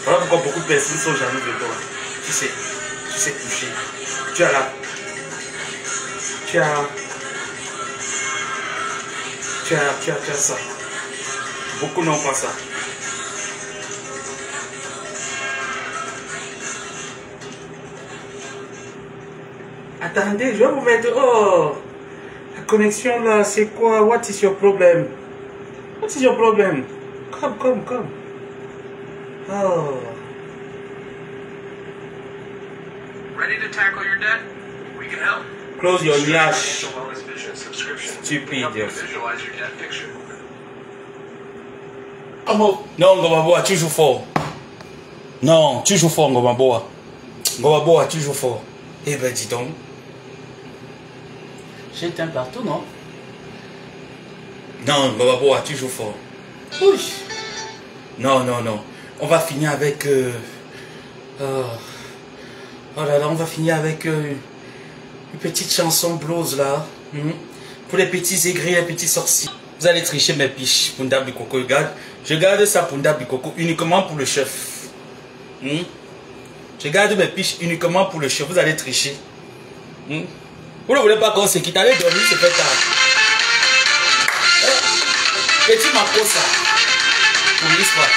Voilà pourquoi beaucoup de personnes sont jaloux de toi. Tu sais toucher. Tu as là. Tu as ça. Beaucoup n'ont pas ça. Attendez, je vais vous mettre... Oh, la connexion là, c'est quoi? What is your problem? What is your problem? Come. Oh. Ready to tackle your debt? We can help. Close your yash. Financial Wellness Vision subscription. Stupid. Help you visualize your debt picture. Non, Ngomaboa, tu joues fort. Non, tu joues fort, Ngomaboa. Ngomaboa, tu joues fort. Eh ben, dis donc. J'éteins partout, non? Non, Bababo, tu joues fort. Oui. Non, non, non. On va finir avec... oh là là, on va finir avec une petite chanson blues là. Pour les petits aigris, les petits sorciers. Vous allez tricher mes piches. Punda Bikoko, je garde ça Punda Bikoko uniquement pour le chef. Je garde mes piches uniquement pour le chef. Vous allez tricher. Vous ne voulez pas qu'on se quitte. Allez dormir, c'est fait tard. Petit Mako ça. Pour l'histoire.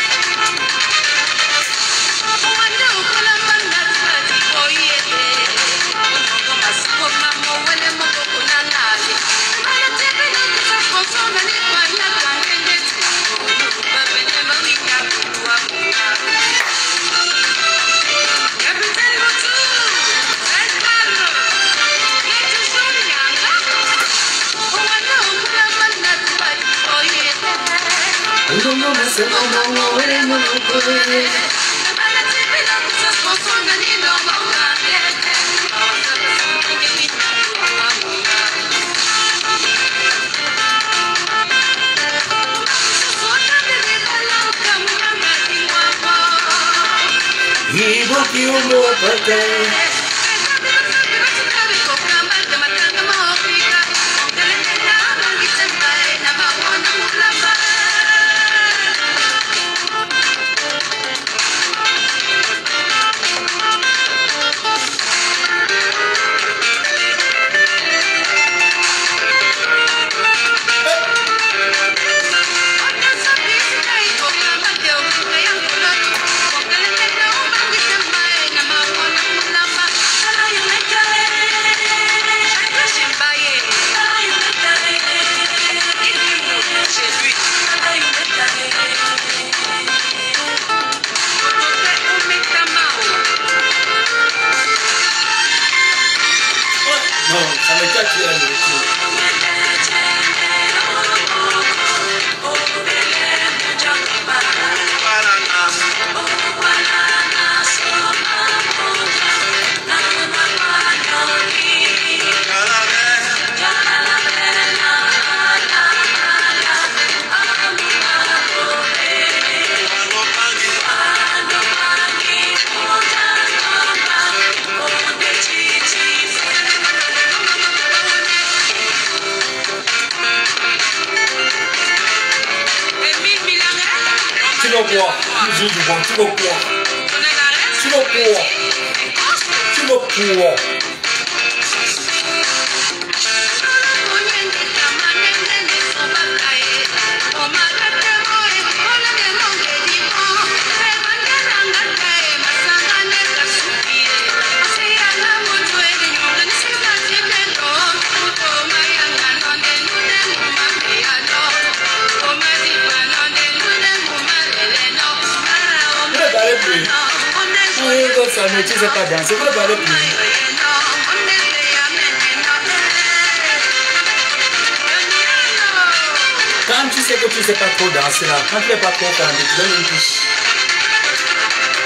Quand tu sais que tu ne sais pas trop danser là, quand tu n'es pas trop calme, tu donnes une touche.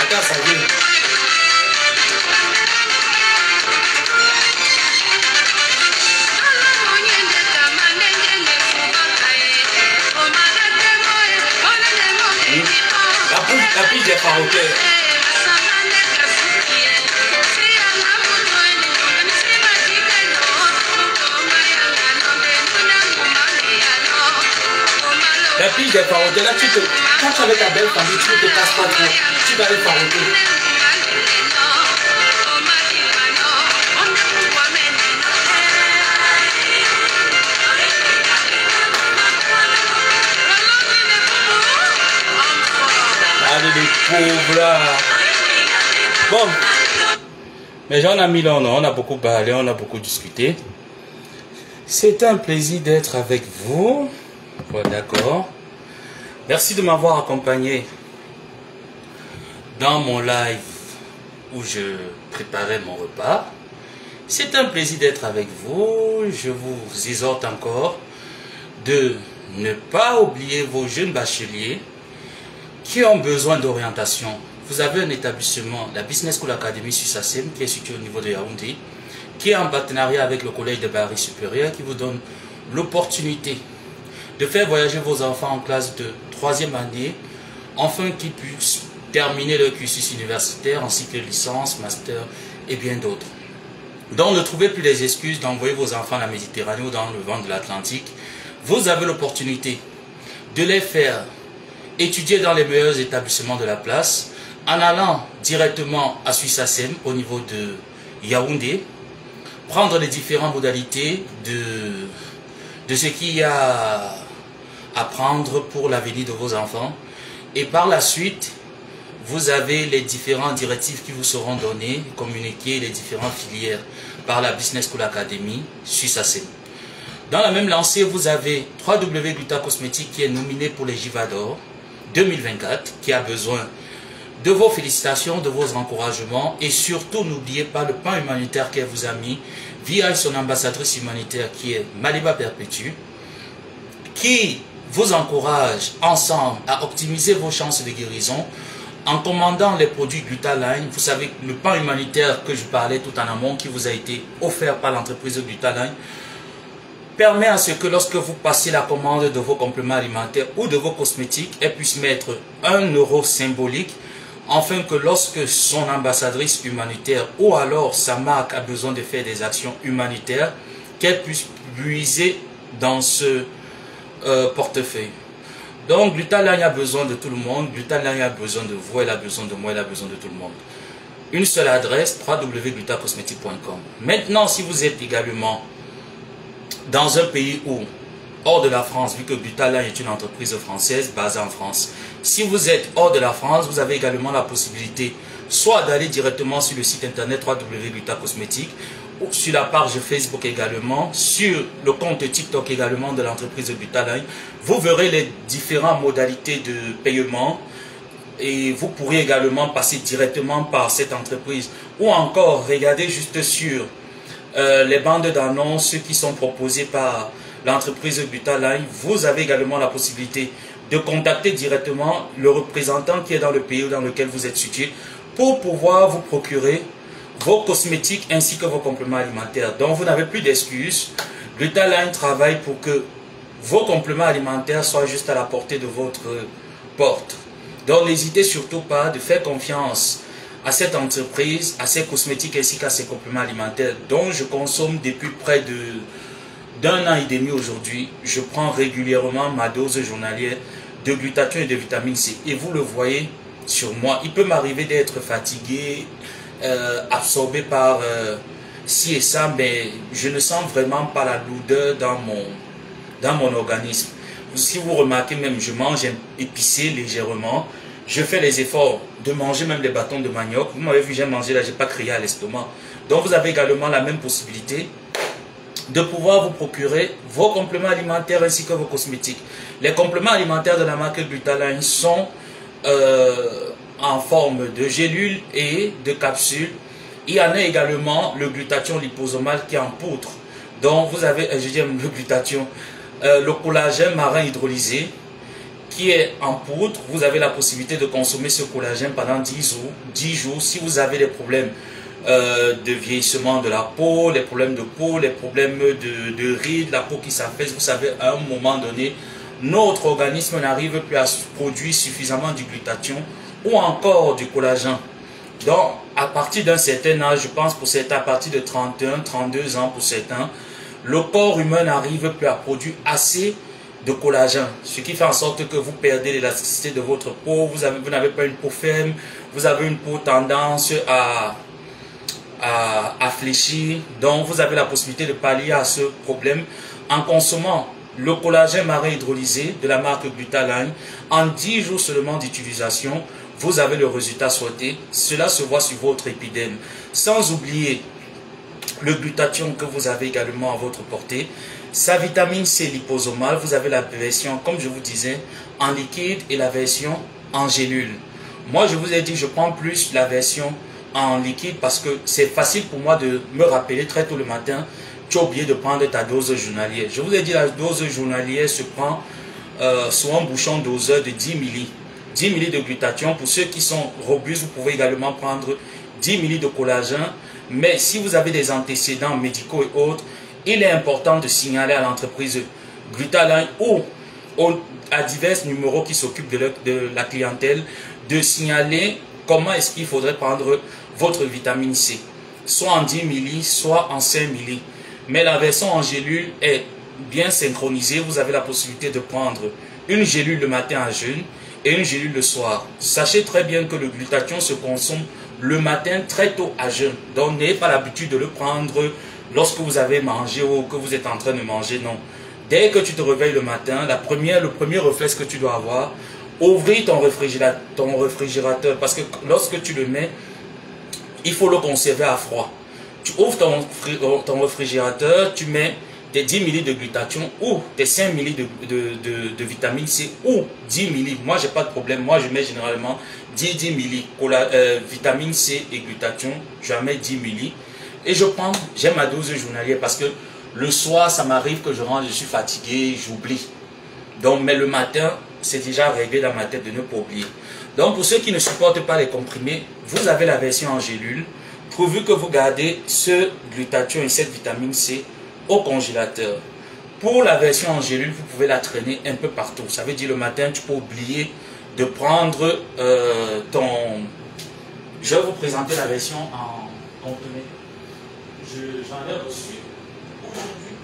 Attends, ça vient. La pige des faroquets. La pige des faroquets, là, quand tu avais ta belle famille, tu ne te casses pas trop. Tu vas les faroquer. Allez les pauvres là. Bon. Mais j'en ai mis là, on a beaucoup parlé, on a beaucoup discuté. C'est un plaisir d'être avec vous. Voilà, d'accord. Merci de m'avoir accompagné dans mon live où je préparais mon repas. C'est un plaisir d'être avec vous. Je vous exhorte encore de ne pas oublier vos jeunes bacheliers qui ont besoin d'orientation. Vous avez un établissement, la Business School Academy Suisse-Assem, qui est situé au niveau de Yaoundé, qui est en partenariat avec le Collège de Barry Supérieur, qui vous donne l'opportunité de faire voyager vos enfants en classe de 3e année, afin qu'ils puissent terminer leur cursus universitaire, ainsi que licence, master et bien d'autres. Donc ne trouvez plus les excuses d'envoyer vos enfants à la Méditerranée ou dans le vent de l'Atlantique. Vous avez l'opportunité de les faire étudier dans les meilleurs établissements de la place, en allant directement à Suisse-Assem au niveau de Yaoundé, prendre les différentes modalités de ce qu'il y a à prendre pour l'avenir de vos enfants. Et par la suite, vous avez les différentes directives qui vous seront données, communiquées, les différentes filières par la Business School Academy Suisse-Assem. Dans la même lancée, vous avez www.Gluta Cosmétique qui est nominé pour les Givador 2024, qui a besoin de vos félicitations, de vos encouragements, et surtout n'oubliez pas le pain humanitaire qu'elle vous a mis via son ambassadrice humanitaire qui est Maliba Perpétue, qui vous encourage ensemble à optimiser vos chances de guérison en commandant les produits Glutaline. Vous savez, le pain humanitaire que je parlais tout en amont, qui vous a été offert par l'entreprise Glutaline, permet à ce que lorsque vous passez la commande de vos compléments alimentaires ou de vos cosmétiques, elle puisse mettre 1 euro symbolique, afin que lorsque son ambassadrice humanitaire ou alors sa marque a besoin de faire des actions humanitaires, qu'elle puisse puiser dans ce portefeuille. Donc Glutaline a besoin de tout le monde, Glutaline a besoin de vous, elle a besoin de moi, elle a besoin de tout le monde. Une seule adresse, www.glutacosmetique.com. Maintenant, si vous êtes également dans un pays où, hors de la France, vu que Glutaline est une entreprise française basée en France, si vous êtes hors de la France, vous avez également la possibilité soit d'aller directement sur le site internet www.glutacosmetique, ou sur la page Facebook également, sur le compte TikTok également de l'entreprise Glutaline. Vous verrez les différentes modalités de paiement et vous pourrez également passer directement par cette entreprise ou encore regarder juste sur les bandes d'annonces qui sont proposées par l'entreprise Glutaline. Vous avez également la possibilité de contacter directement le représentant qui est dans le pays dans lequel vous êtes situé pour pouvoir vous procurer vos cosmétiques ainsi que vos compléments alimentaires. Donc vous n'avez plus d'excuses. Glutaline travaille pour que vos compléments alimentaires soient juste à la portée de votre porte. Donc n'hésitez surtout pas de faire confiance à cette entreprise, à ses cosmétiques ainsi qu'à ses compléments alimentaires dont je consomme depuis près d'un an et demi aujourd'hui. Je prends régulièrement ma dose journalière de glutathion et de vitamine C. Et vous le voyez sur moi. Il peut m'arriver d'être fatigué, absorbé par ci et ça, mais je ne sens vraiment pas la lourdeur dans mon organisme. Si vous remarquez même, je mange épicé légèrement. Je fais les efforts de manger même des bâtons de manioc. Vous m'avez vu, j'ai mangé là, j'ai pas crié à l'estomac. Donc vous avez également la même possibilité de pouvoir vous procurer vos compléments alimentaires ainsi que vos cosmétiques. Les compléments alimentaires de la marque Glutaline sont en forme de gélules et de capsules. Il y en a également le glutathion liposomal qui est en poudre. Donc vous avez, je dis le glutathion, le collagène marin hydrolysé qui est en poudre. Vous avez la possibilité de consommer ce collagène pendant 10 jours. Si vous avez des problèmes de vieillissement de la peau, les problèmes de peau, les problèmes de rides, la peau qui s'affaisse, vous savez, à un moment donné, notre organisme n'arrive plus à produire suffisamment du glutathion ou encore du collagène. Donc, à partir d'un certain âge, je pense pour certains, à partir de 31, 32 ans pour certains, le corps humain n'arrive plus à produire assez de collagène, ce qui fait en sorte que vous perdez l'élasticité de votre peau, vous n'avez pas une peau ferme, vous avez une peau tendance à fléchir. Donc, vous avez la possibilité de pallier à ce problème en consommant le collagène marin hydrolysé de la marque Glutaline. En 10 jours seulement d'utilisation, vous avez le résultat souhaité. Cela se voit sur votre épiderme. Sans oublier le glutathion que vous avez également à votre portée. Sa vitamine C liposomale, vous avez la version, comme je vous disais, en liquide et la version en gélule. Moi, je vous ai dit, je prends plus la version en liquide parce que c'est facile pour moi de me rappeler très tôt le matin. Tu as oublié de prendre ta dose journalière. Je vous ai dit, la dose journalière se prend sur un bouchon doseur de 10 ml. 10 ml de glutathion. Pour ceux qui sont robustes, vous pouvez également prendre 10 ml de collagène. Mais si vous avez des antécédents médicaux et autres, il est important de signaler à l'entreprise Glutaline ou à divers numéros qui s'occupent de la clientèle de signaler comment est-ce qu'il faudrait prendre votre vitamine C. Soit en 10 milli, soit en 5 milli. Mais la version en gélule est bien synchronisée. Vous avez la possibilité de prendre une gélule le matin à jeûne et une gélule le soir. Sachez très bien que le glutathion se consomme le matin très tôt à jeûne. Donc n'ayez pas l'habitude de le prendre lorsque vous avez mangé ou que vous êtes en train de manger. Non. Dès que tu te réveilles le matin, le premier réflexe que tu dois avoir, ouvrir ton réfrigérateur, parce que lorsque tu le mets, il faut le conserver à froid. Tu ouvres ton réfrigérateur, tu mets tes 10 ml de glutathion ou tes 5 ml de vitamine C ou 10 ml. Moi, j'ai pas de problème. Moi, je mets généralement 10 ml vitamine C et glutathion. Je mets 10 ml. Et j'ai ma dose journalière parce que le soir, ça m'arrive que je rentre, je suis fatigué, j'oublie. Donc, mais le matin, c'est déjà réglé dans ma tête de ne pas oublier. Donc, pour ceux qui ne supportent pas les comprimés, vous avez la version en gélule, pourvu que vous gardez ce glutathion et cette vitamine C au congélateur. Pour la version en gélule, vous pouvez la traîner un peu partout. Ça veut dire le matin, tu peux oublier de prendre Je vais vous présenter la version en comprimé. J'en ai reçu aujourd'hui.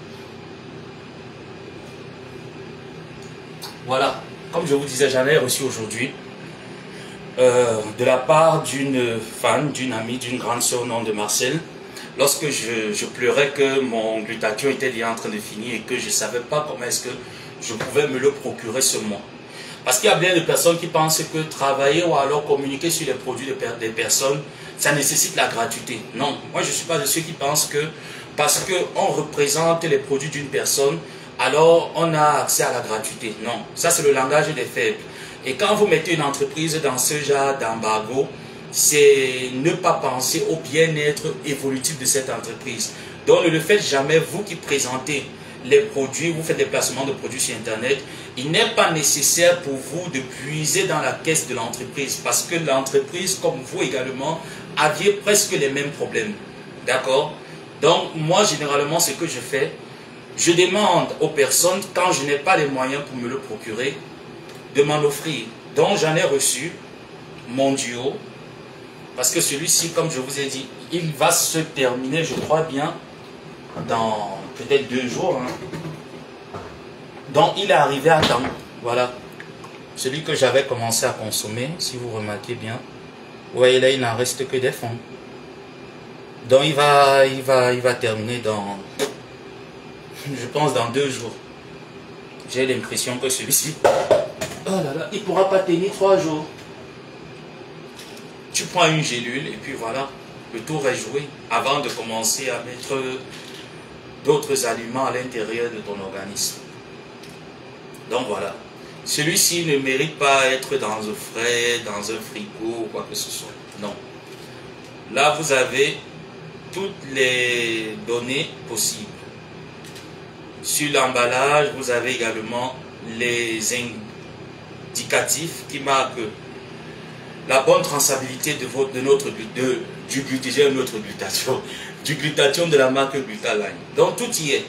Voilà, comme je vous disais, j'en ai reçu aujourd'hui de la part d'une fan, d'une amie, d'une grande sœur au nom de Marcel. Lorsque je pleurais que mon glutathion était déjà en train de finir et que je ne savais pas comment est-ce que je pouvais me le procurer ce mois. Parce qu'il y a bien de personnes qui pensent que travailler ou alors communiquer sur les produits des personnes, ça nécessite la gratuité. Non, moi je ne suis pas de ceux qui pensent que parce qu'on représente les produits d'une personne, alors on a accès à la gratuité. Non, ça c'est le langage des faibles. Et quand vous mettez une entreprise dans ce genre d'embargo, c'est ne pas penser au bien-être évolutif de cette entreprise. Donc ne le faites jamais, vous qui présentez les produits, vous faites des placements de produits sur Internet, il n'est pas nécessaire pour vous de puiser dans la caisse de l'entreprise parce que l'entreprise, comme vous également, aviez presque les mêmes problèmes. D'accord? Donc moi, généralement, ce que je fais, je demande aux personnes, quand je n'ai pas les moyens pour me le procurer, de m'en offrir. Donc j'en ai reçu mon duo, parce que celui-ci, comme je vous ai dit, il va se terminer, je crois bien, dans peut-être 2 jours. Hein. Donc il est arrivé à temps. Voilà. Celui que j'avais commencé à consommer, si vous remarquez bien. Vous voyez là, il n'en reste que des fonds. Donc il va terminer dans, je pense, dans 2 jours. J'ai l'impression que celui-ci, oh là là, il ne pourra pas tenir 3 jours. Tu prends une gélule et puis voilà, le tour est joué avant de commencer à mettre d'autres aliments à l'intérieur de ton organisme. Donc voilà, celui-ci ne mérite pas être dans un frais, dans un frigo ou quoi que ce soit. Non. Là, vous avez toutes les données possibles. Sur l'emballage, vous avez également les indicatifs qui marquent la bonne traçabilité du glutathion de la marque Glutaline. Donc tout y est.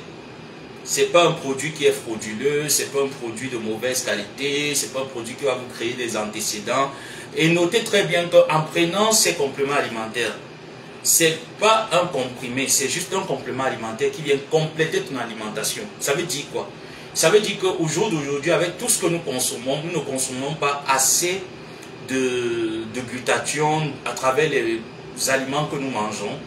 Ce n'est pas un produit qui est frauduleux, ce n'est pas un produit de mauvaise qualité, ce n'est pas un produit qui va vous créer des antécédents. Et notez très bien qu'en prenant ces compléments alimentaires, ce n'est pas un comprimé, c'est juste un complément alimentaire qui vient compléter ton alimentation. Ça veut dire quoi? Ça veut dire qu'au jour d'aujourd'hui, avec tout ce que nous consommons, nous ne consommons pas assez de glutathion à travers les aliments que nous mangeons.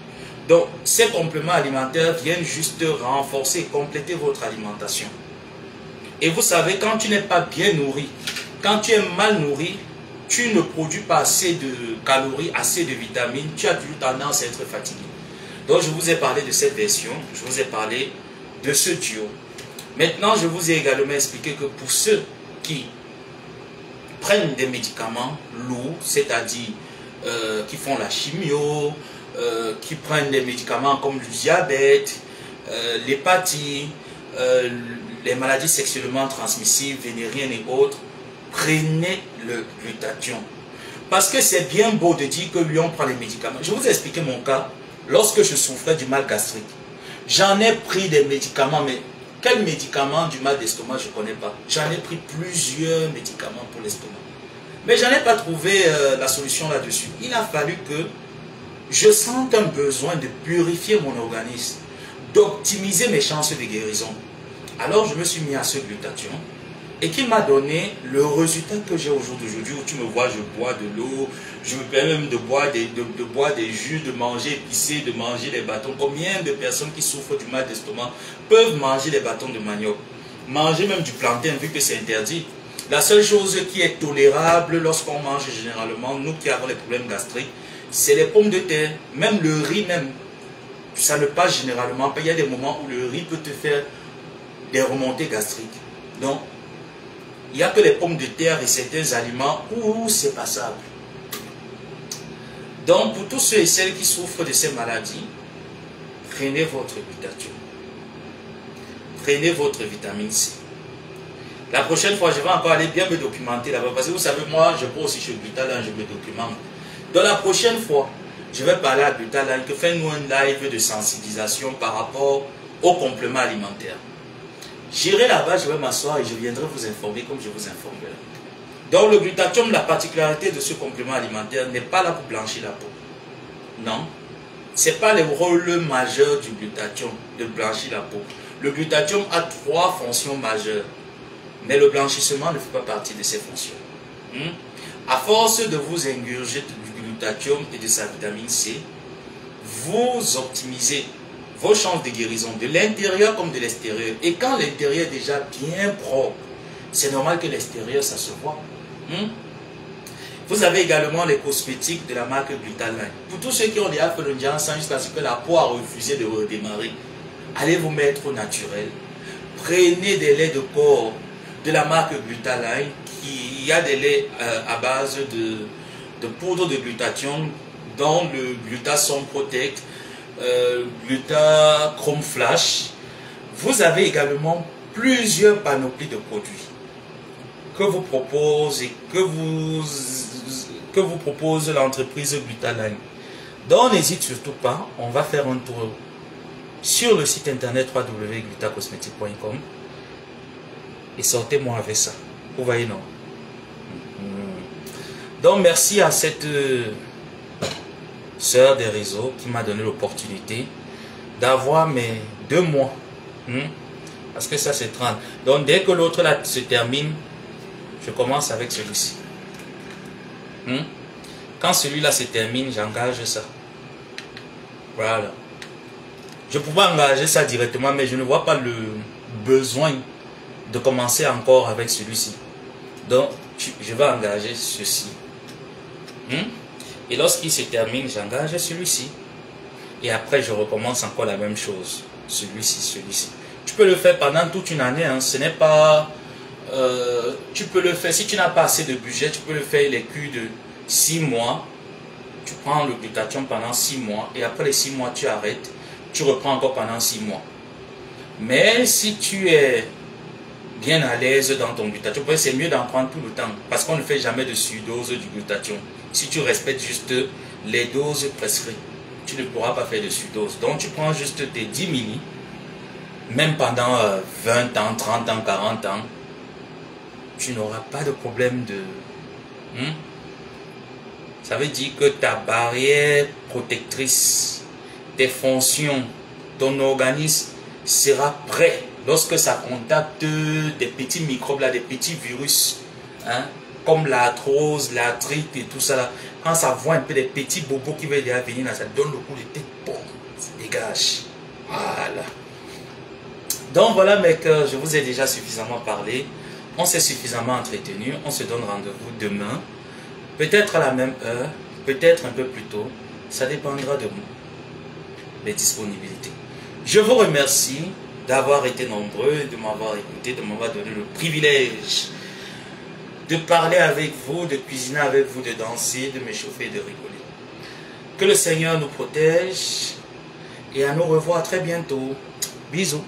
Donc, ces compléments alimentaires viennent juste renforcer, compléter votre alimentation. Et vous savez, quand tu n'es pas bien nourri, quand tu es mal nourri, tu ne produis pas assez de calories, assez de vitamines, tu as toujours tendance à être fatigué. Donc, je vous ai parlé de cette version, je vous ai parlé de ce duo. Maintenant, je vous ai également expliqué que pour ceux qui prennent des médicaments lourds, c'est-à-dire qui font la chimio, qui prennent des médicaments comme le diabète, l'hépatite, les maladies sexuellement transmissibles, vénériennes et autres, prenez le glutathion. Parce que c'est bien beau de dire que lui on prend les médicaments. Je vous ai expliqué mon cas lorsque je souffrais du mal gastrique. J'en ai pris des médicaments, mais Quel médicament du mal d'estomac, je ne connais pas. J'en ai pris plusieurs médicaments pour l'estomac. Mais je n'ai pas trouvé la solution là-dessus. Il a fallu que je sente un besoin de purifier mon organisme, d'optimiser mes chances de guérison. Alors je me suis mis à ce glutathion et qui m'a donné le résultat que j'ai aujourd'hui, où tu me vois, je bois de l'eau, je me permets même de boire des jus, de manger épicé, de manger des bâtons. Combien de personnes qui souffrent du mal d'estomac peuvent manger des bâtons de manioc, manger même du plantain vu que c'est interdit. La seule chose qui est tolérable lorsqu'on mange généralement, nous qui avons les problèmes gastriques, c'est les pommes de terre, même le riz même. Ça ne passe généralement pas. Il y a des moments où le riz peut te faire des remontées gastriques. Donc, il n'y a que les pommes de terre et certains aliments où c'est passable. Donc, pour tous ceux et celles qui souffrent de ces maladies, prenez votre glutathion. Prenez votre vitamine C. La prochaine fois, je vais encore aller bien me documenter là-bas. Parce que vous savez, moi, je prends aussi chez Glutaline, je me documente. Donc, la prochaine fois, je vais parler à Glutaline que faites-nous un live de sensibilisation par rapport aux compléments alimentaires. J'irai là-bas, je vais m'asseoir et je viendrai vous informer comme je vous informerai. Donc le glutathium, la particularité de ce complément alimentaire n'est pas là pour blanchir la peau. Non. Ce n'est pas le rôle majeur du glutathium de blanchir la peau. Le glutathium a 3 fonctions majeures. Mais le blanchissement ne fait pas partie de ces fonctions. À force de vous ingurgiter du glutathium et de sa vitamine C, vous optimisez vos chances de guérison de l'intérieur comme de l'extérieur. Et quand l'intérieur est déjà bien propre, c'est normal que l'extérieur, ça se voit. Vous avez également les cosmétiques de la marque Glutaline. Pour tous ceux qui ont déjà fait le Janssen jusqu'à ce que la peau a refusé de redémarrer, allez vous mettre au naturel. Prenez des laits de corps de la marque Glutaline. Il y a des laits à base de poudre de glutathion, dont le Glutason Protect, Glutachrome Flash. Vous avez également plusieurs panoplies de produits que vous propose l'entreprise Glutaline. Donc n'hésite surtout pas, on va faire un tour sur le site internet www.glutacosmetic.com et sortez-moi avec ça. Vous voyez, non? Donc merci à cette sœur des réseaux qui m'a donné l'opportunité d'avoir mes 2 mois. Parce que ça c'est 30. Donc dès que l'autre là se termine, je commence avec celui-ci. Quand celui-là se termine, j'engage ça. Voilà. Je pouvais engager ça directement, mais je ne vois pas le besoin de commencer encore avec celui-ci. Donc, je vais engager ceci. Et lorsqu'il se termine, j'engage celui-ci. Et après, je recommence encore la même chose. Celui-ci, celui-ci. Tu peux le faire pendant toute une année. Ce n'est pas... tu peux le faire, si tu n'as pas assez de budget, tu peux le faire les cures de 6 mois. Tu prends le glutathion pendant 6 mois. Et après les 6 mois, tu arrêtes. Tu reprends encore pendant 6 mois. Mais si tu es bien à l'aise dans ton glutathion, c'est mieux d'en prendre tout le temps. Parce qu'on ne fait jamais de surdose du glutathion. Si tu respectes juste les doses prescrites, tu ne pourras pas faire de surdose. Donc tu prends juste tes 10 milli, même pendant 20 ans, 30 ans, 40 ans, tu n'auras pas de problème de... Ça veut dire que ta barrière protectrice, tes fonctions, ton organisme sera prêt lorsque ça contacte des petits microbes, là, des petits virus, comme l'arthrose, l'arthrite et tout ça. Là. Quand ça voit un peu des petits bobos qui veulent déjà venir, là, ça donne le coup de tête, bon, ça dégage. Voilà. Donc voilà, mec, je vous ai déjà suffisamment parlé. On s'est suffisamment entretenu. On se donne rendez-vous demain. Peut-être à la même heure, peut-être un peu plus tôt. Ça dépendra de vous, les disponibilités. Je vous remercie d'avoir été nombreux, de m'avoir écouté, de m'avoir donné le privilège de parler avec vous, de cuisiner avec vous, de danser, de m'échauffer, de rigoler. Que le Seigneur nous protège et à nous revoir très bientôt. Bisous.